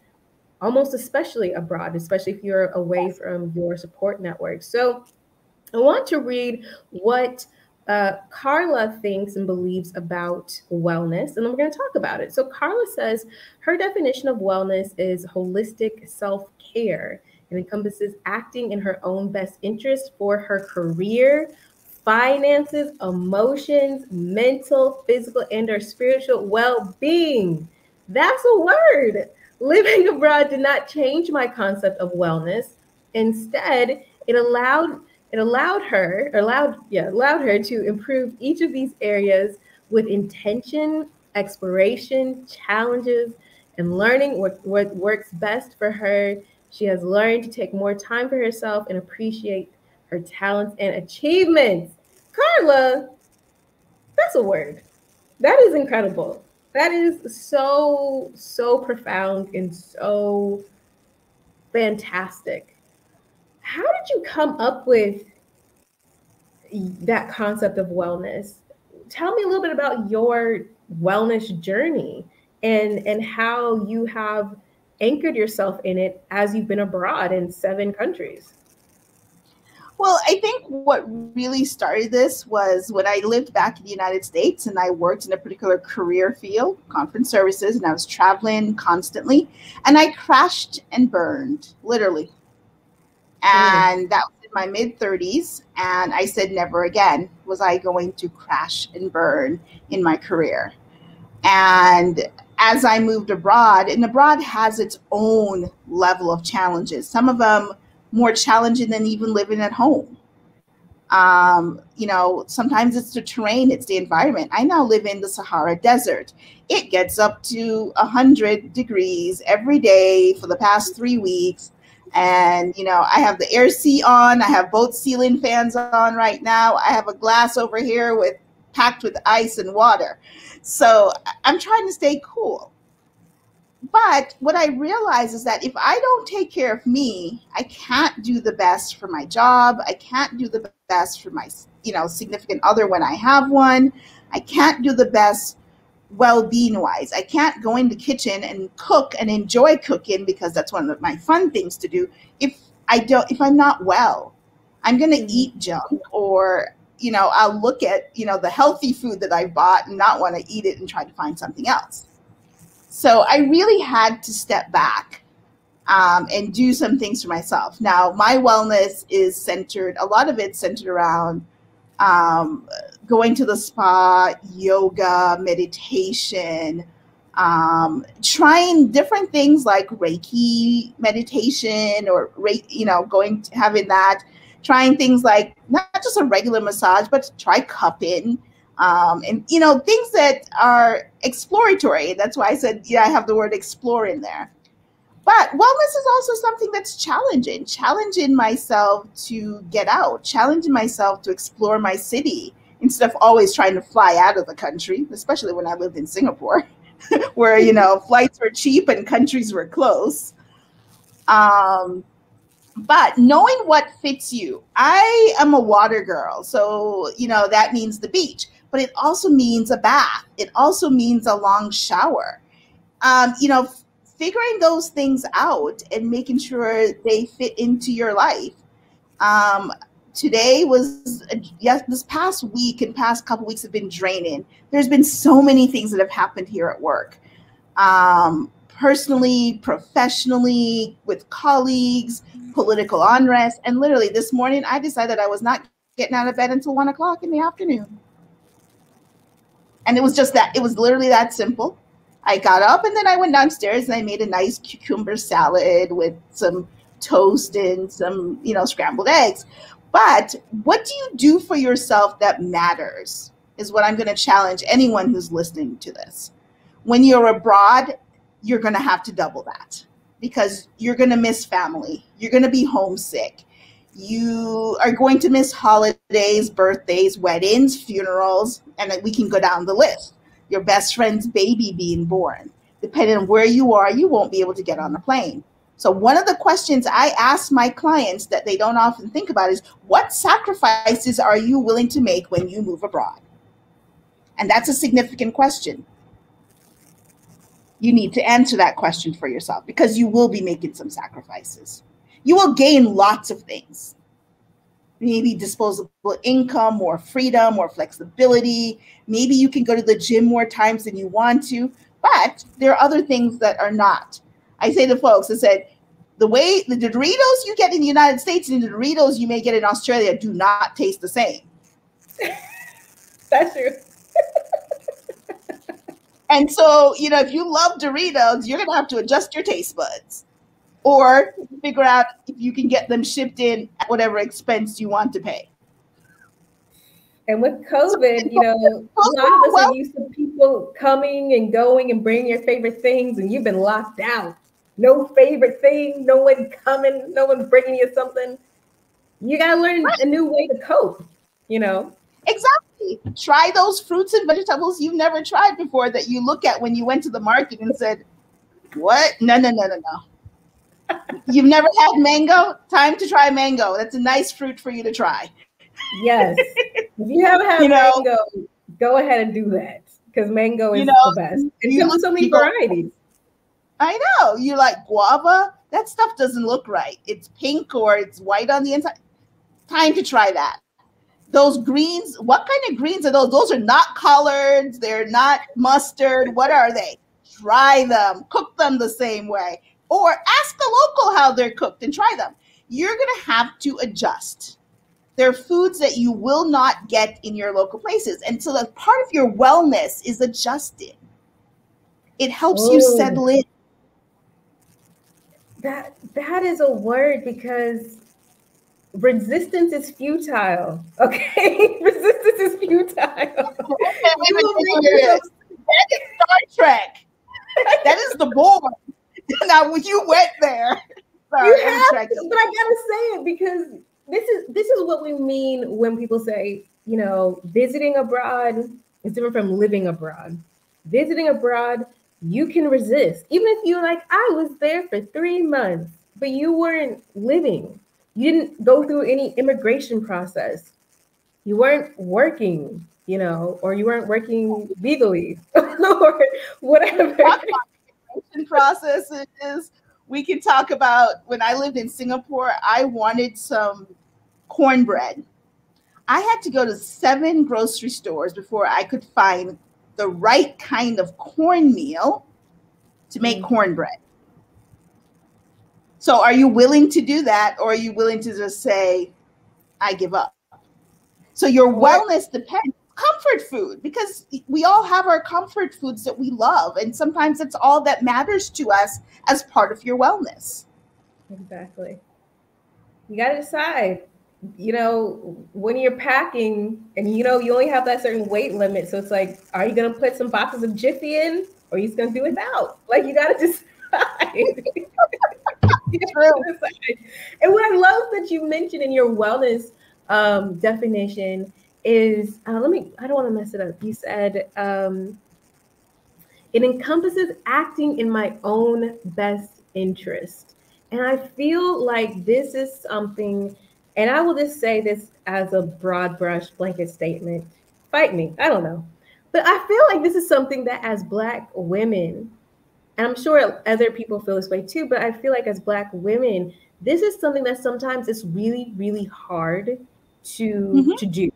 almost especially abroad, especially if you're away from your support network. So I want to read what Karla thinks and believes about wellness, and then we're going to talk about it. So Karla says her definition of wellness is holistic self-care, and encompasses acting in her own best interest for her career, finances, emotions, mental, physical, and or spiritual well-being. That's a word. Living abroad did not change my concept of wellness. Instead, allowed her to improve each of these areas with intention, exploration, challenges, and learning what works best for her. She has learned to take more time for herself and appreciate her talents and achievements. Karla, that's a word. That is incredible. That is so, so profound and so fantastic. How did you come up with that concept of wellness? Tell me a little bit about your wellness journey and how you have anchored yourself in it as you've been abroad in 7 countries. Well, I think what really started this was when I lived back in the United States and I worked in a particular career field, conference services, and I was traveling constantly. And I crashed and burned, literally. And that was in my mid 30s. And I said, never again was I going to crash and burn in my career. And as I moved abroad, and abroad has its own level of challenges, some of them more challenging than even living at home. Sometimes it's the terrain, it's the environment. I now live in the Sahara Desert. It gets up to 100 degrees every day for the past 3 weeks. And, I have the air seat on. I have both ceiling fans on right now. I have a glass over here packed with ice and water. So I'm trying to stay cool. But what I realize is that if I don't take care of me, I can't do the best for my job. I can't do the best for my, significant other when I have one. I can't do the best well-being wise. I can't go in the kitchen and cook and enjoy cooking because that's one of my fun things to do. If I'm not well, I'm going to eat junk, or, I'll look at, the healthy food that I bought and not want to eat it and try to find something else. So I really had to step back and do some things for myself. Now, my wellness is a lot of it's centered around going to the spa, yoga, meditation, trying different things like Reiki meditation, or having that, trying things like not just a regular massage, but try cupping. And things that are exploratory. That's why I said, I have the word explore in there. But wellness is also something that's challenging myself to get out, challenging myself to explore my city instead of always trying to fly out of the country, especially when I lived in Singapore, where, flights were cheap and countries were close. But knowing what fits you. I am a water girl, so, that means the beach. But it also means a bath. It also means a long shower. Figuring those things out and making sure they fit into your life. This past week and past couple weeks have been draining. There's been so many things that have happened here at work. Personally, professionally, with colleagues, political unrest. And literally this morning, I decided I was not getting out of bed until 1 o'clock in the afternoon. And it was literally that simple. I got up and then I went downstairs and I made a nice cucumber salad with some toast and some, scrambled eggs. But what do you do for yourself that matters is what I'm going to challenge anyone who's listening to this. When you're abroad, you're going to have to double that because you're going to miss family. You're going to be homesick. You are going to miss holidays, birthdays, weddings, funerals, and we can go down the list. Your best friend's baby being born. Depending on where you are, you won't be able to get on a plane. So one of the questions I ask my clients that they don't often think about is, what sacrifices are you willing to make when you move abroad? And that's a significant question. You need to answer that question for yourself because you will be making some sacrifices. You will gain lots of things. Maybe disposable income, more freedom, more flexibility. Maybe you can go to the gym more times than you want to, but there are other things that are not. I say to folks, I said, the Doritos you get in the United States and the Doritos you may get in Australia do not taste the same. That's true. And so, if you love Doritos, you're going to have to adjust your taste buds or figure out if you can get them shipped in at whatever expense you want to pay. And with COVID, a lot of us are used to people coming and going and bringing your favorite things, and you've been locked out. No favorite thing, no one coming, no one bringing you something. You got to learn a new way to cope, Exactly. Try those fruits and vegetables you've never tried before that you look at when you went to the market and said, what? No. You've never had mango? Time to try mango. That's a nice fruit for you to try. Yes. If you haven't You had know, mango, go ahead and do that because mango you is know, the best. It comes you with so many you go. varieties. I know. You like guava? That stuff doesn't look right. It's pink or it's white on the inside. Time to try that. Those greens, what kind of greens are those? Those are not collards. They're not mustard. What are they? Try them. Cook them the same way. Or ask a local how they're cooked and try them. You're going to have to adjust. There are foods that you will not get in your local places. And so that part of your wellness is adjusting. It helps you Oh, settle in. that is a word because resistance is futile. Okay, resistance is futile. You will make yourself. That is Star Trek. That is the board. Now, when you went there, You sorry, I'm have Trekkie. to, but I gotta say it because this is what we mean when people say, visiting abroad is different from living abroad. Visiting abroad, you can resist. Even if you like, I was there for 3 months, but you weren't living. You didn't go through any immigration process. You weren't working, or you weren't working legally or whatever. Talk about processes. We can talk about when I lived in Singapore, I wanted some cornbread. I had to go to 7 grocery stores before I could find the right kind of cornmeal to make Mm. cornbread. So are you willing to do that, or are you willing to just say, I give up? So your Or wellness depends comfort food, because we all have our comfort foods that we love, and sometimes it's all that matters to us as part of your wellness. exactly. You got to decide, when you're packing and you only have that certain weight limit. So it's like, are you going to put some boxes of Jiffy in or are you just going to do without? Like, you got to decide. You True. have to decide. And what I love that you mentioned in your wellness definition is, I don't want to mess it up. You said, it encompasses acting in my own best interest. And I feel like this is something, and I will just say this as a broad brush blanket statement. Fight me, I don't know. But I feel like this is something that as Black women, and I'm sure other people feel this way too, but I feel like as Black women, this is something that sometimes is really, really hard Mm-hmm. to do,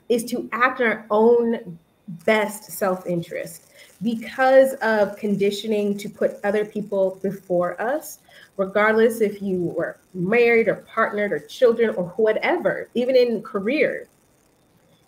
is to act in our own best self-interest because of conditioning to put other people before us, regardless if you were married or partnered or children or whatever, even in career.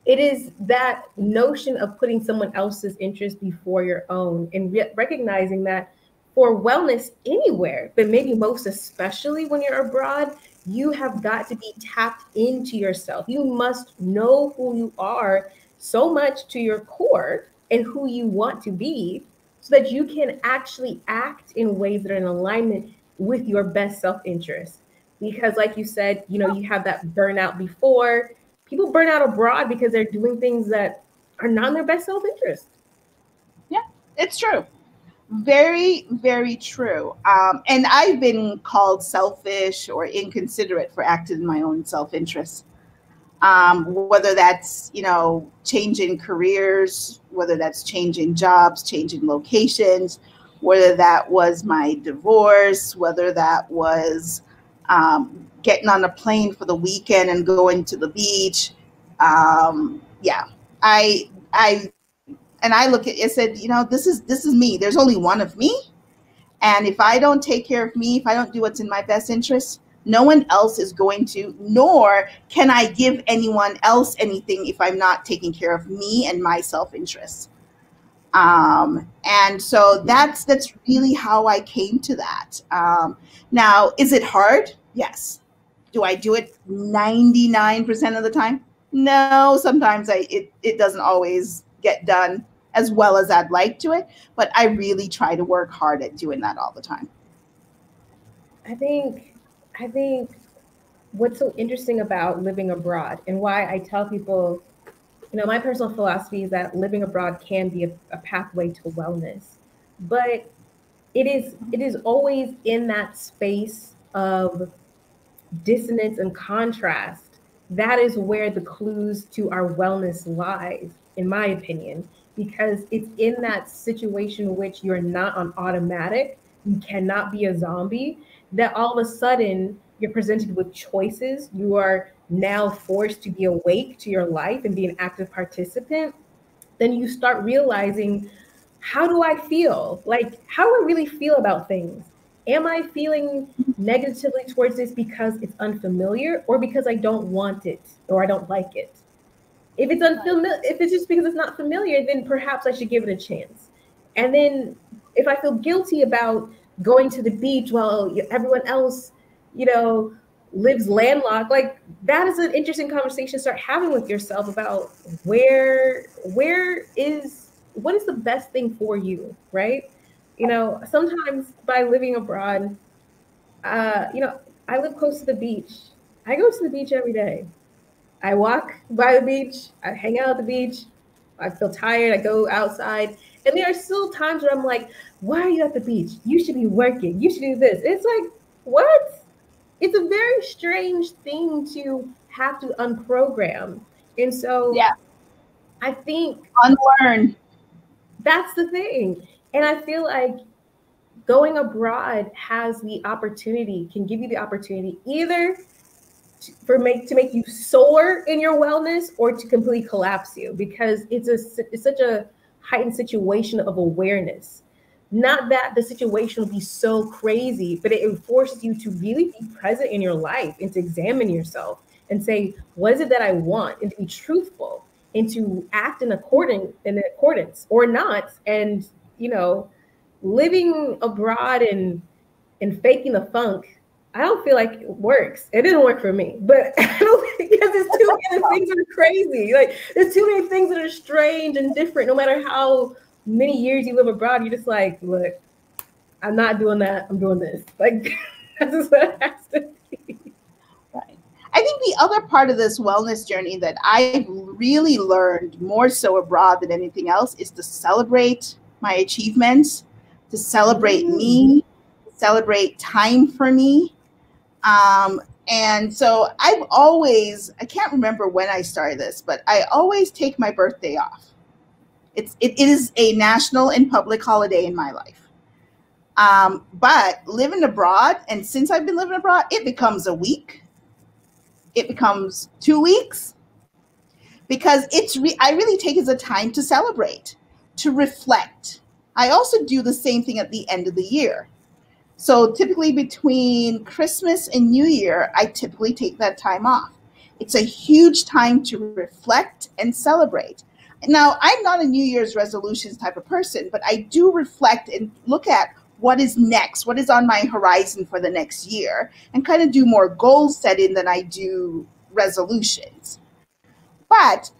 It is that notion of putting someone else's interest before your own and recognizing that for wellness anywhere, but maybe most especially when you're abroad, you have got to be tapped into yourself. You must know who you are so much to your core and who you want to be so that you can actually act in ways that are in alignment with your best self-interest. Because like you said, you have that burnout before. People burn out abroad because they're doing things that are not in their best self-interest. Yeah, it's true. Very, very true. And I've been called selfish or inconsiderate for acting in my own self-interest. Whether that's, changing careers, whether that's changing jobs, changing locations, whether that was my divorce, whether that was getting on a plane for the weekend and going to the beach. Yeah, I and I look at it and said, this is me. There's only one of me. And if I don't take care of me, if I don't do what's in my best interest, no one else is going to, nor can I give anyone else anything if I'm not taking care of me and my self-interest. And so that's really how I came to that. Now, is it hard? Yes. Do I do it 99% of the time? No, sometimes it doesn't always get done as well as I'd like to it, but I really try to work hard at doing that all the time. I think what's so interesting about living abroad and why I tell people, my personal philosophy is that living abroad can be a pathway to wellness. But it is always in that space of dissonance and contrast, that is where the clues to our wellness lies, in my opinion, because it's in that situation in which you're not on automatic, you cannot be a zombie, that all of a sudden you're presented with choices. You are now forced to be awake to your life and be an active participant. Then you start realizing, how do I feel? Like, how do I really feel about things? Am I feeling negatively towards this because it's unfamiliar, or because I don't want it or I don't like it? If it's unfamiliar, if it's just because it's not familiar, then perhaps I should give it a chance. And then if I feel guilty about going to the beach while everyone else, you know, lives landlocked, like that is an interesting conversation to start having with yourself about where is what is the best thing for you, right? Sometimes by living abroad, I live close to the beach. I go to the beach every day. I walk by the beach, I hang out at the beach, I feel tired, I go outside. And there are still times where I'm like, why are you at the beach? You should be working. You should do this. It's like, what? It's a very strange thing to have to unprogram. And so Yeah. I think Unlearn. that's the thing. And I feel like going abroad has the opportunity, can give you the opportunity either to make you soar in your wellness or to completely collapse you, because it's such a heightened situation of awareness. Not that the situation will be so crazy, but it forces you to really be present in your life and to examine yourself and say, what is it that I want? And to be truthful and to act in accordance or not. And living abroad and faking the funk, I don't feel like it works. It didn't work for me, but I don't, because there's too many things that are crazy. Like there's too many things that are strange and different. No matter how many years you live abroad, you're just like, look, I'm not doing that. I'm doing this. Like that's just what it has to be. Right. I think the other part of this wellness journey that I've really learned more so abroad than anything else is to celebrate my achievements, to celebrate me, to celebrate time for me. And so I can't remember when I started this, but I always take my birthday off. It is a national and public holiday in my life. But living abroad, and since I've been living abroad, it becomes a week. It becomes 2 weeks, because I really take it as a time to celebrate, to reflect. I also do the same thing at the end of the year. So typically between Christmas and New Year, I typically take that time off. It's a huge time to reflect and celebrate. Now, I'm not a New Year's resolutions type of person, but I do reflect and look at what is next, what is on my horizon for the next year, and kind of do more goal setting than I do resolutions. But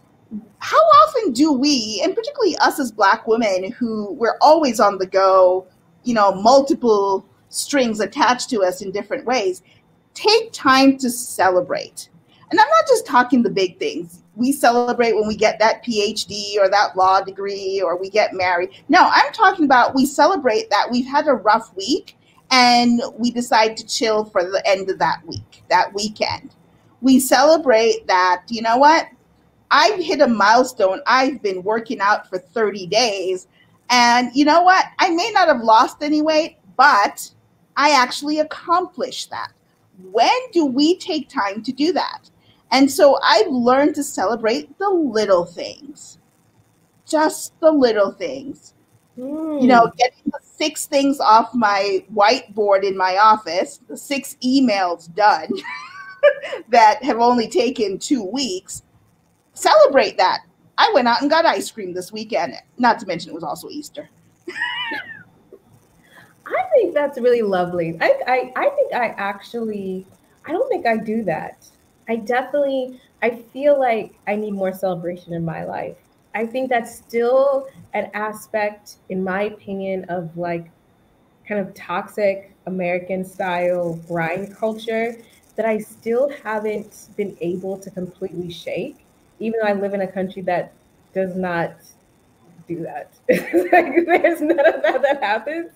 how often do we, and particularly us as Black women who we're always on the go, multiple strings attached to us in different ways, take time to celebrate? And I'm not just talking the big things. We celebrate when we get that PhD or that law degree or we get married. No, I'm talking about we celebrate that we've had a rough week and we decide to chill for the end of that week, that weekend. We celebrate that, you know what? I've hit a milestone. I've been working out for 30 days. And you know what? I may not have lost any weight, but I actually accomplished that. When do we take time to do that? And so I've learned to celebrate the little things, just the little things. Getting the 6 things off my whiteboard in my office, the 6 emails done that have only taken 2 weeks. Celebrate that. I went out and got ice cream this weekend, not to mention it was also Easter. I think that's really lovely. I think I don't think I do that. I feel like I need more celebration in my life. I think that's still an aspect, in my opinion, of like kind of toxic American style grind culture that I still haven't been able to completely shake, even though I live in a country that does not do that. Like, there's none of that happens.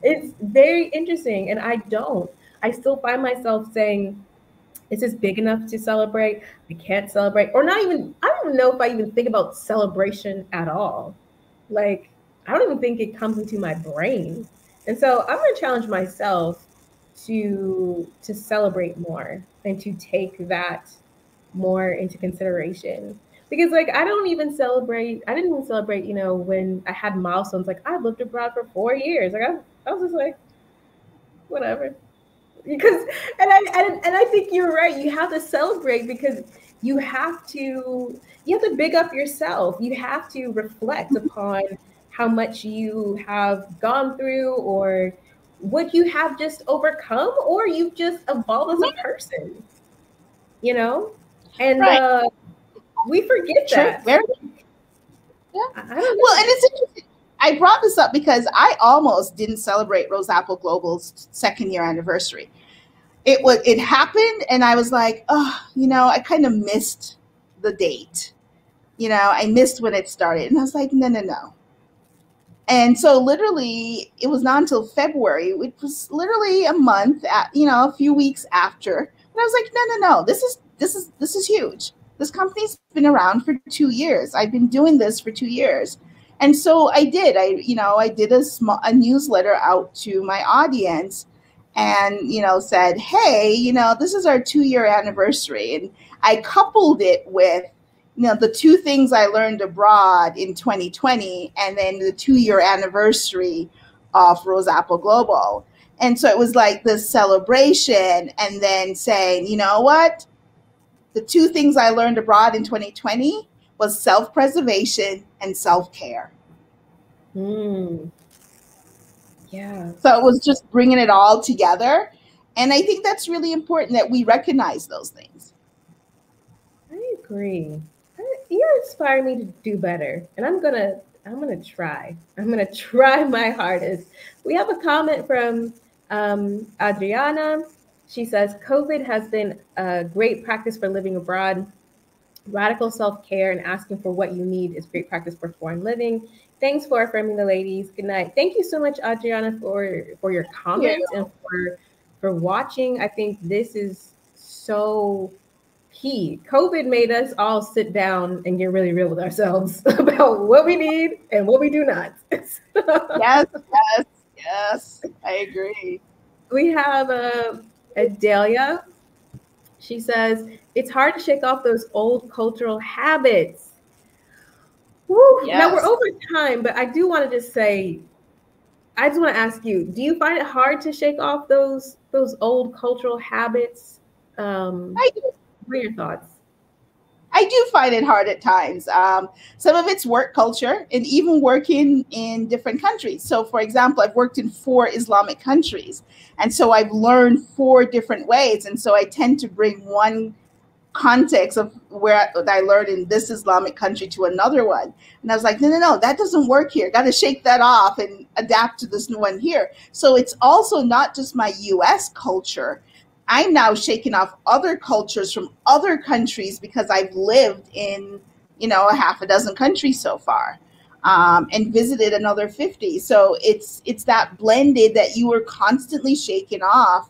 It's very interesting, and I don't. I still find myself saying, is this big enough to celebrate? I can't celebrate. Or not even, I don't even know if I even think about celebration at all. Like, I don't even think it comes into my brain. And so I'm gonna challenge myself to celebrate more and to take that more into consideration. Because like I didn't even celebrate, when I had milestones. Like I lived abroad for 4 years. Like I was just like, whatever. Because and I think you're right. You have to celebrate because you have to big up yourself. You have to reflect upon how much you have gone through or what you have just overcome or you've just evolved as a person, you know? And Right. we forget True. that. Very. Yeah. I don't Well, and know. it's interesting. I brought this up because I almost didn't celebrate Roseapple Global's second year anniversary. It happened, and I was like, oh, I kind of missed the date. I missed when it started, and I was like, no, no, no. And so literally, it was not until February, it was literally a month, a few weeks after, and I was like, no, no, no, this is huge. This company's been around for 2 years. I've been doing this for 2 years. And so I did. I did a newsletter out to my audience and, said, hey, this is our 2-year anniversary. And I coupled it with, the two things I learned abroad in 2020 and then the 2-year anniversary of Roseapple Global. And so it was like this celebration and then saying, you know what? The two things I learned abroad in 2020 was self-preservation and self-care. Yeah. So it was just bringing it all together. And I think that's really important that we recognize those things. I agree. You inspire me to do better, and I'm gonna try. I'm gonna try my hardest. We have a comment from Adriana. She says, "COVID has been a great practice for living abroad. Radical self-care and asking for what you need is great practice for foreign living. Thanks for affirming the ladies. Good night." Thank you so much, Adriana, for your comments and for watching. I think this is so key. COVID made us all sit down and get really real with ourselves about what we need and what we do not. Yes, yes, yes. I agree. We have Adelia. She says, it's hard to shake off those old cultural habits. Woo. Yes. Now we're over time, but I do want to just say, I just want to ask you, do you find it hard to shake off those old cultural habits? I do. What are your thoughts? I do find it hard at times. Some of it's work culture and even working in different countries. So, for example, I've worked in 4 Islamic countries. And so I've learned 4 different ways. And so I tend to bring one context of where I learned in this Islamic country to another one. And I was like, no, no, no, that doesn't work here. Got to shake that off and adapt to this new one here. So it's also not just my US culture. I'm now shaking off other cultures from other countries because I've lived in, a half a dozen countries so far, and visited another 50. So it's that blended that you are constantly shaking off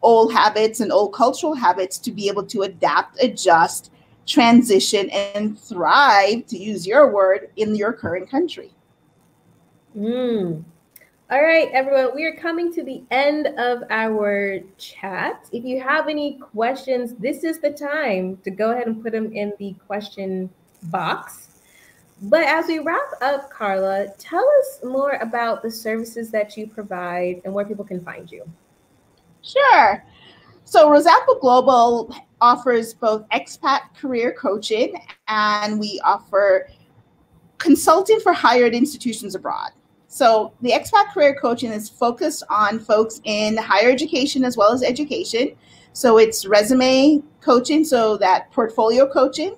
old habits and old cultural habits to be able to adapt, adjust, transition, and thrive, to use your word, in your current country. All right, everyone, we are coming to the end of our chat. If you have any questions, this is the time to go ahead and put them in the question box. But as we wrap up, Karla, tell us more about the services that you provide and where people can find you. Sure. So Roseapple Global offers both expat career coaching, and we offer consulting for higher ed institutions abroad. So the expat career coaching is focused on folks in higher education as well as education. So it's resume coaching, so that portfolio coaching.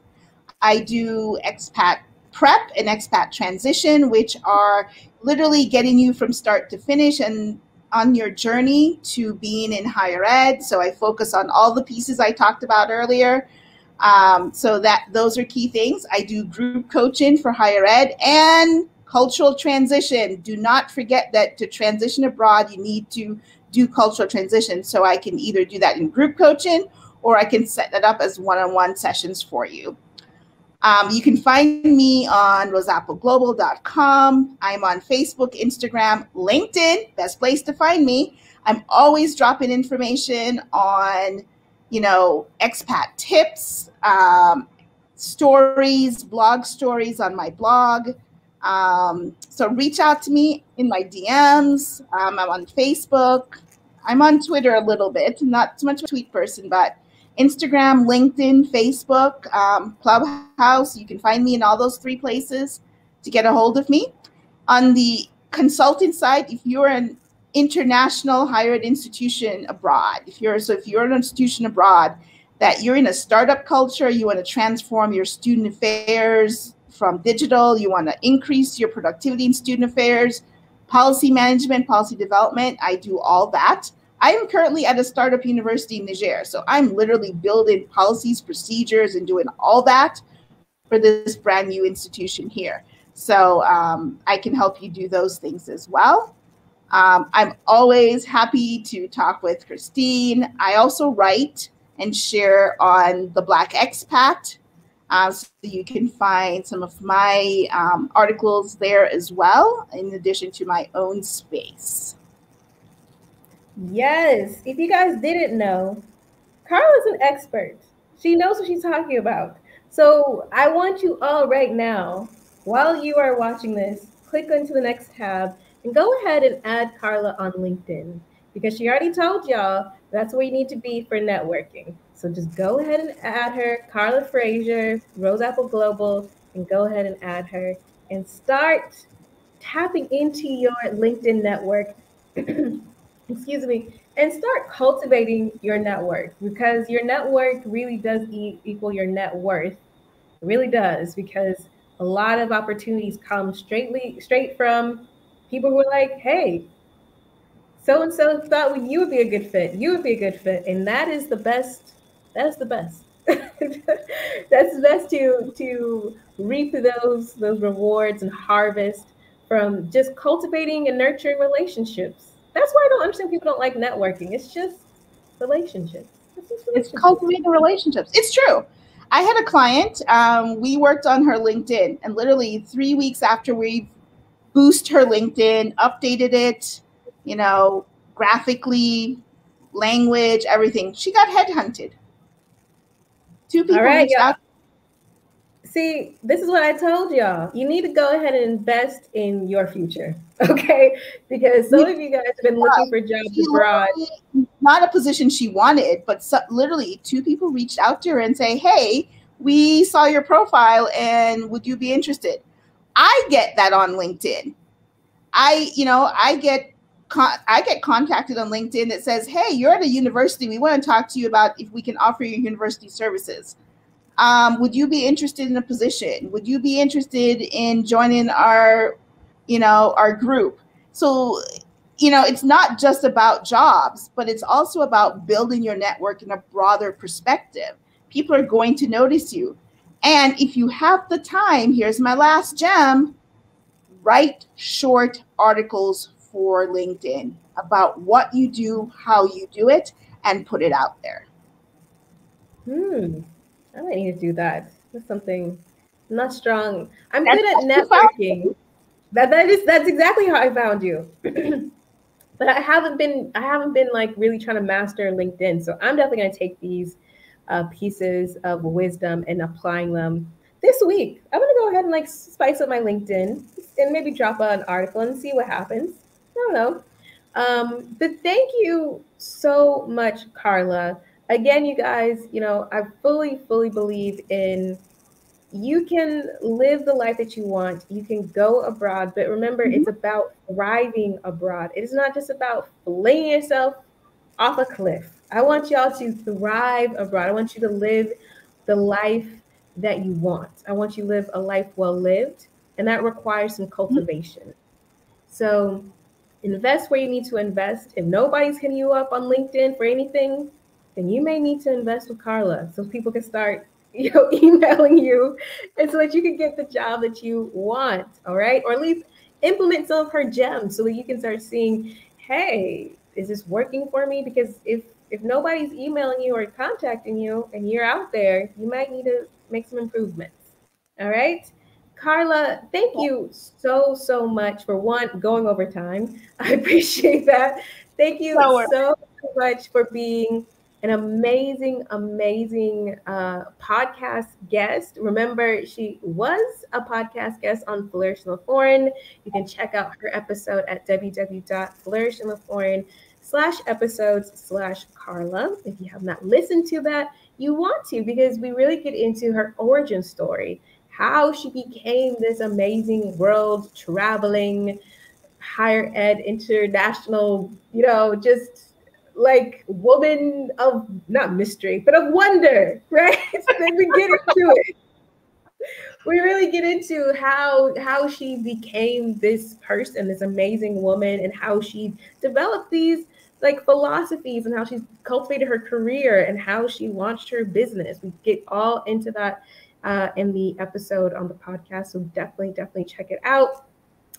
I do expat prep and expat transition, which are literally getting you from start to finish and on your journey to being in higher ed. So I focus on all the pieces I talked about earlier. So that those are key things. I do group coaching for higher ed and cultural transition. Do not forget that to transition abroad, you need to do cultural transition. So I can either do that in group coaching or I can set that up as one-on-one sessions for you. You can find me on roseappleglobal.com. I'm on Facebook, Instagram, LinkedIn, best place to find me. I'm always dropping information on, expat tips, stories, blog stories on my blog. So reach out to me in my DMs. I'm on Facebook. I'm on Twitter a little bit, not so much a tweet person, but Instagram, LinkedIn, Facebook, Clubhouse. You can find me in all those 3 places to get a hold of me. On the consulting side, if you're an international higher ed institution abroad, if you're an institution abroad that you're in a startup culture, you want to transform your student affairs from digital, you want to increase your productivity in student affairs, policy management, policy development, I do all that. I'm currently at a startup university in Niger, so I'm literally building policies, procedures, and doing all that for this brand new institution here. So I can help you do those things as well. I'm always happy to talk with Christine. I also write and share on the Black Expat. So you can find some of my articles there as well, in addition to my own space. Yes, if you guys didn't know, Karla's an expert. She knows what she's talking about. So I want you all right now, while you are watching this, click onto the next tab and go ahead and add Karla on LinkedIn, because she already told y'all that's where you need to be for networking. So just go ahead and add her, Karla Fraser, Roseapple Global, and go ahead and add her and start tapping into your LinkedIn network. Excuse me, and start cultivating your network, because your network really does equal your net worth. It really does, because a lot of opportunities come straight from people who are like, hey, so and so thought you would be a good fit. You would be a good fit, and that is the best. That is the best. That's the best to reap those rewards and harvest from just cultivating and nurturing relationships. That's why I don't understand people don't like networking. It's just relationships. It's cultivating relationships. It's true. I had a client, we worked on her LinkedIn, and literally 3 weeks after we boosted her LinkedIn, updated it, graphically, language, everything, she got headhunted. 2 people reached out. See, this is what I told y'all. You need to go ahead and invest in your future, okay? Because some of you guys have been looking for jobs abroad. Not a position she wanted, but literally 2 people reached out to her and say, hey, we saw your profile and would you be interested? I get that on LinkedIn. I get contacted on LinkedIn that says, hey, you're at a university. We want to talk to you about if we can offer you university services. Would you be interested in a position? Would you be interested in joining our group? So, it's not just about jobs, but it's also about building your network in a broader perspective. People are going to notice you. And if you have the time, here's my last gem, write short articles for LinkedIn about what you do, how you do it, and put it out there. I might need to do that. That's something I'm not strong. I'm good at networking. That's exactly how I found you. But I haven't been like really trying to master LinkedIn. So I'm definitely going to take these pieces of wisdom and applying them this week. I'm going to go ahead and like spice up my LinkedIn and maybe drop an article and see what happens. I don't know. But thank you so much, Karla. Again, you guys, I fully believe in you can live the life that you want. You can go abroad, but remember, it's about thriving abroad. It is not just about flinging yourself off a cliff. I want y'all to thrive abroad. I want you to live the life that you want. I want you to live a life well lived, and that requires some cultivation. So invest where you need to invest. If nobody's hitting you up on LinkedIn for anything, then you may need to invest with Karla so people can start emailing you, and so that you can get the job that you want. All right, or at least implement some of her gems so that you can start seeing, hey, is this working for me? Because if nobody's emailing you or contacting you and you're out there, you might need to make some improvements. All right. Karla, thank you so much for one going over time. I appreciate that. Thank you So so much for being an amazing podcast guest. Remember, she was a podcast guest on Flourish in the Foreign. You can check out her episode at www.flourishintheforeign/episodes/Karla. If you have not listened to that, you want to, because we really get into her origin story, how she became this amazing world traveling, higher ed, international, just like woman of not mystery, but of wonder, right? Then we get into it. We really get into how she became this person, this amazing woman, and how she developed these like philosophies and how she's cultivated her career and how she launched her business. We get all into that in the episode on the podcast, so definitely check it out.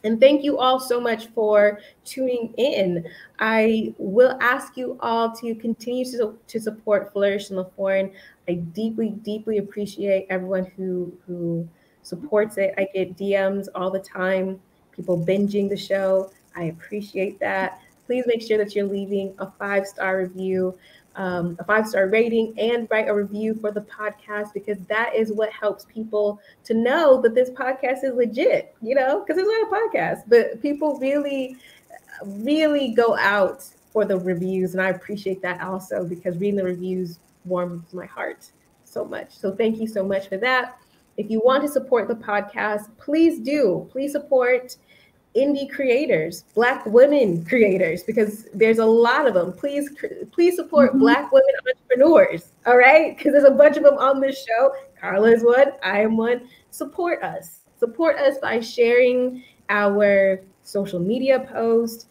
And thank you all so much for tuning in. I will ask you all to continue to support Flourish in the Foreign. I deeply appreciate everyone who supports it. I get DMs all the time, people binging the show. I appreciate that. Please make sure that you're leaving a 5-star review, a 5-star rating, and write a review for the podcast, because that is what helps people to know that this podcast is legit, because it's not a podcast, but people really go out for the reviews. And I appreciate that also, because reading the reviews warms my heart so much. So thank you so much for that. If you want to support the podcast, please do. Please support indie creators, Black women creators, because there's a lot of them. Please support Black women entrepreneurs. All right, because there's a bunch of them on this show. Karla is one. I am one. Support us. Support us by sharing our social media posts,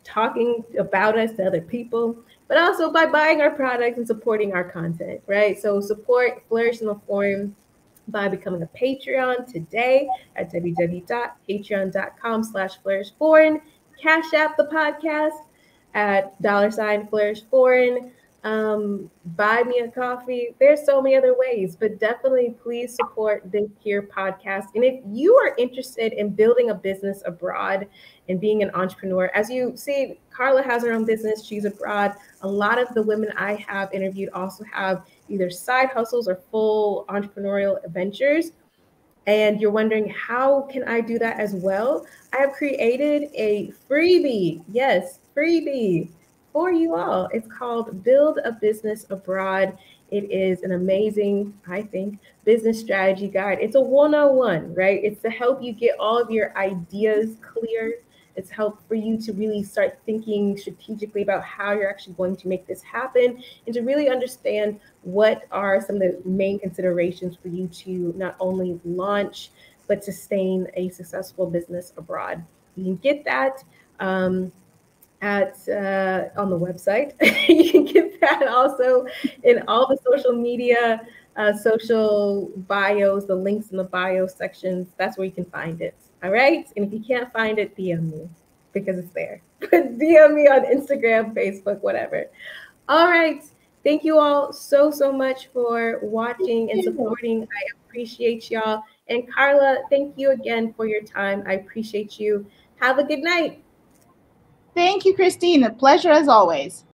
talking about us to other people, but also by buying our products and supporting our content. Right. So support Flourish in the Forum by becoming a Patreon today at www.patreon.com/flourishforeign. Cash App the podcast at $flourishforeign. Buy me a coffee. There's so many other ways, but definitely please support this here podcast. And if you are interested in building a business abroad and being an entrepreneur, as you see, Karla has her own business. She's abroad. A lot of the women I have interviewed also have either side hustles or full entrepreneurial ventures, and you're wondering, how can I do that as well? I have created a freebie, yes, freebie for you all. It's called Build a Business Abroad. It is an amazing, I think, business strategy guide. It's a 101, right? It's to help you get all of your ideas clear. It's help for you to really start thinking strategically about how you're actually going to make this happen, and to really understand what are some of the main considerations for you to not only launch, but sustain a successful business abroad. You can get that at on the website. You can get that also in all the social media, social bios, the links in the bio sections. That's where you can find it. All right. And if you can't find it, DM me, because it's there. DM me on Instagram, Facebook, whatever. All right. Thank you all so much for watching and supporting. I appreciate y'all. And Karla, thank you again for your time. I appreciate you. Have a good night. thank you, Christine. A pleasure as always.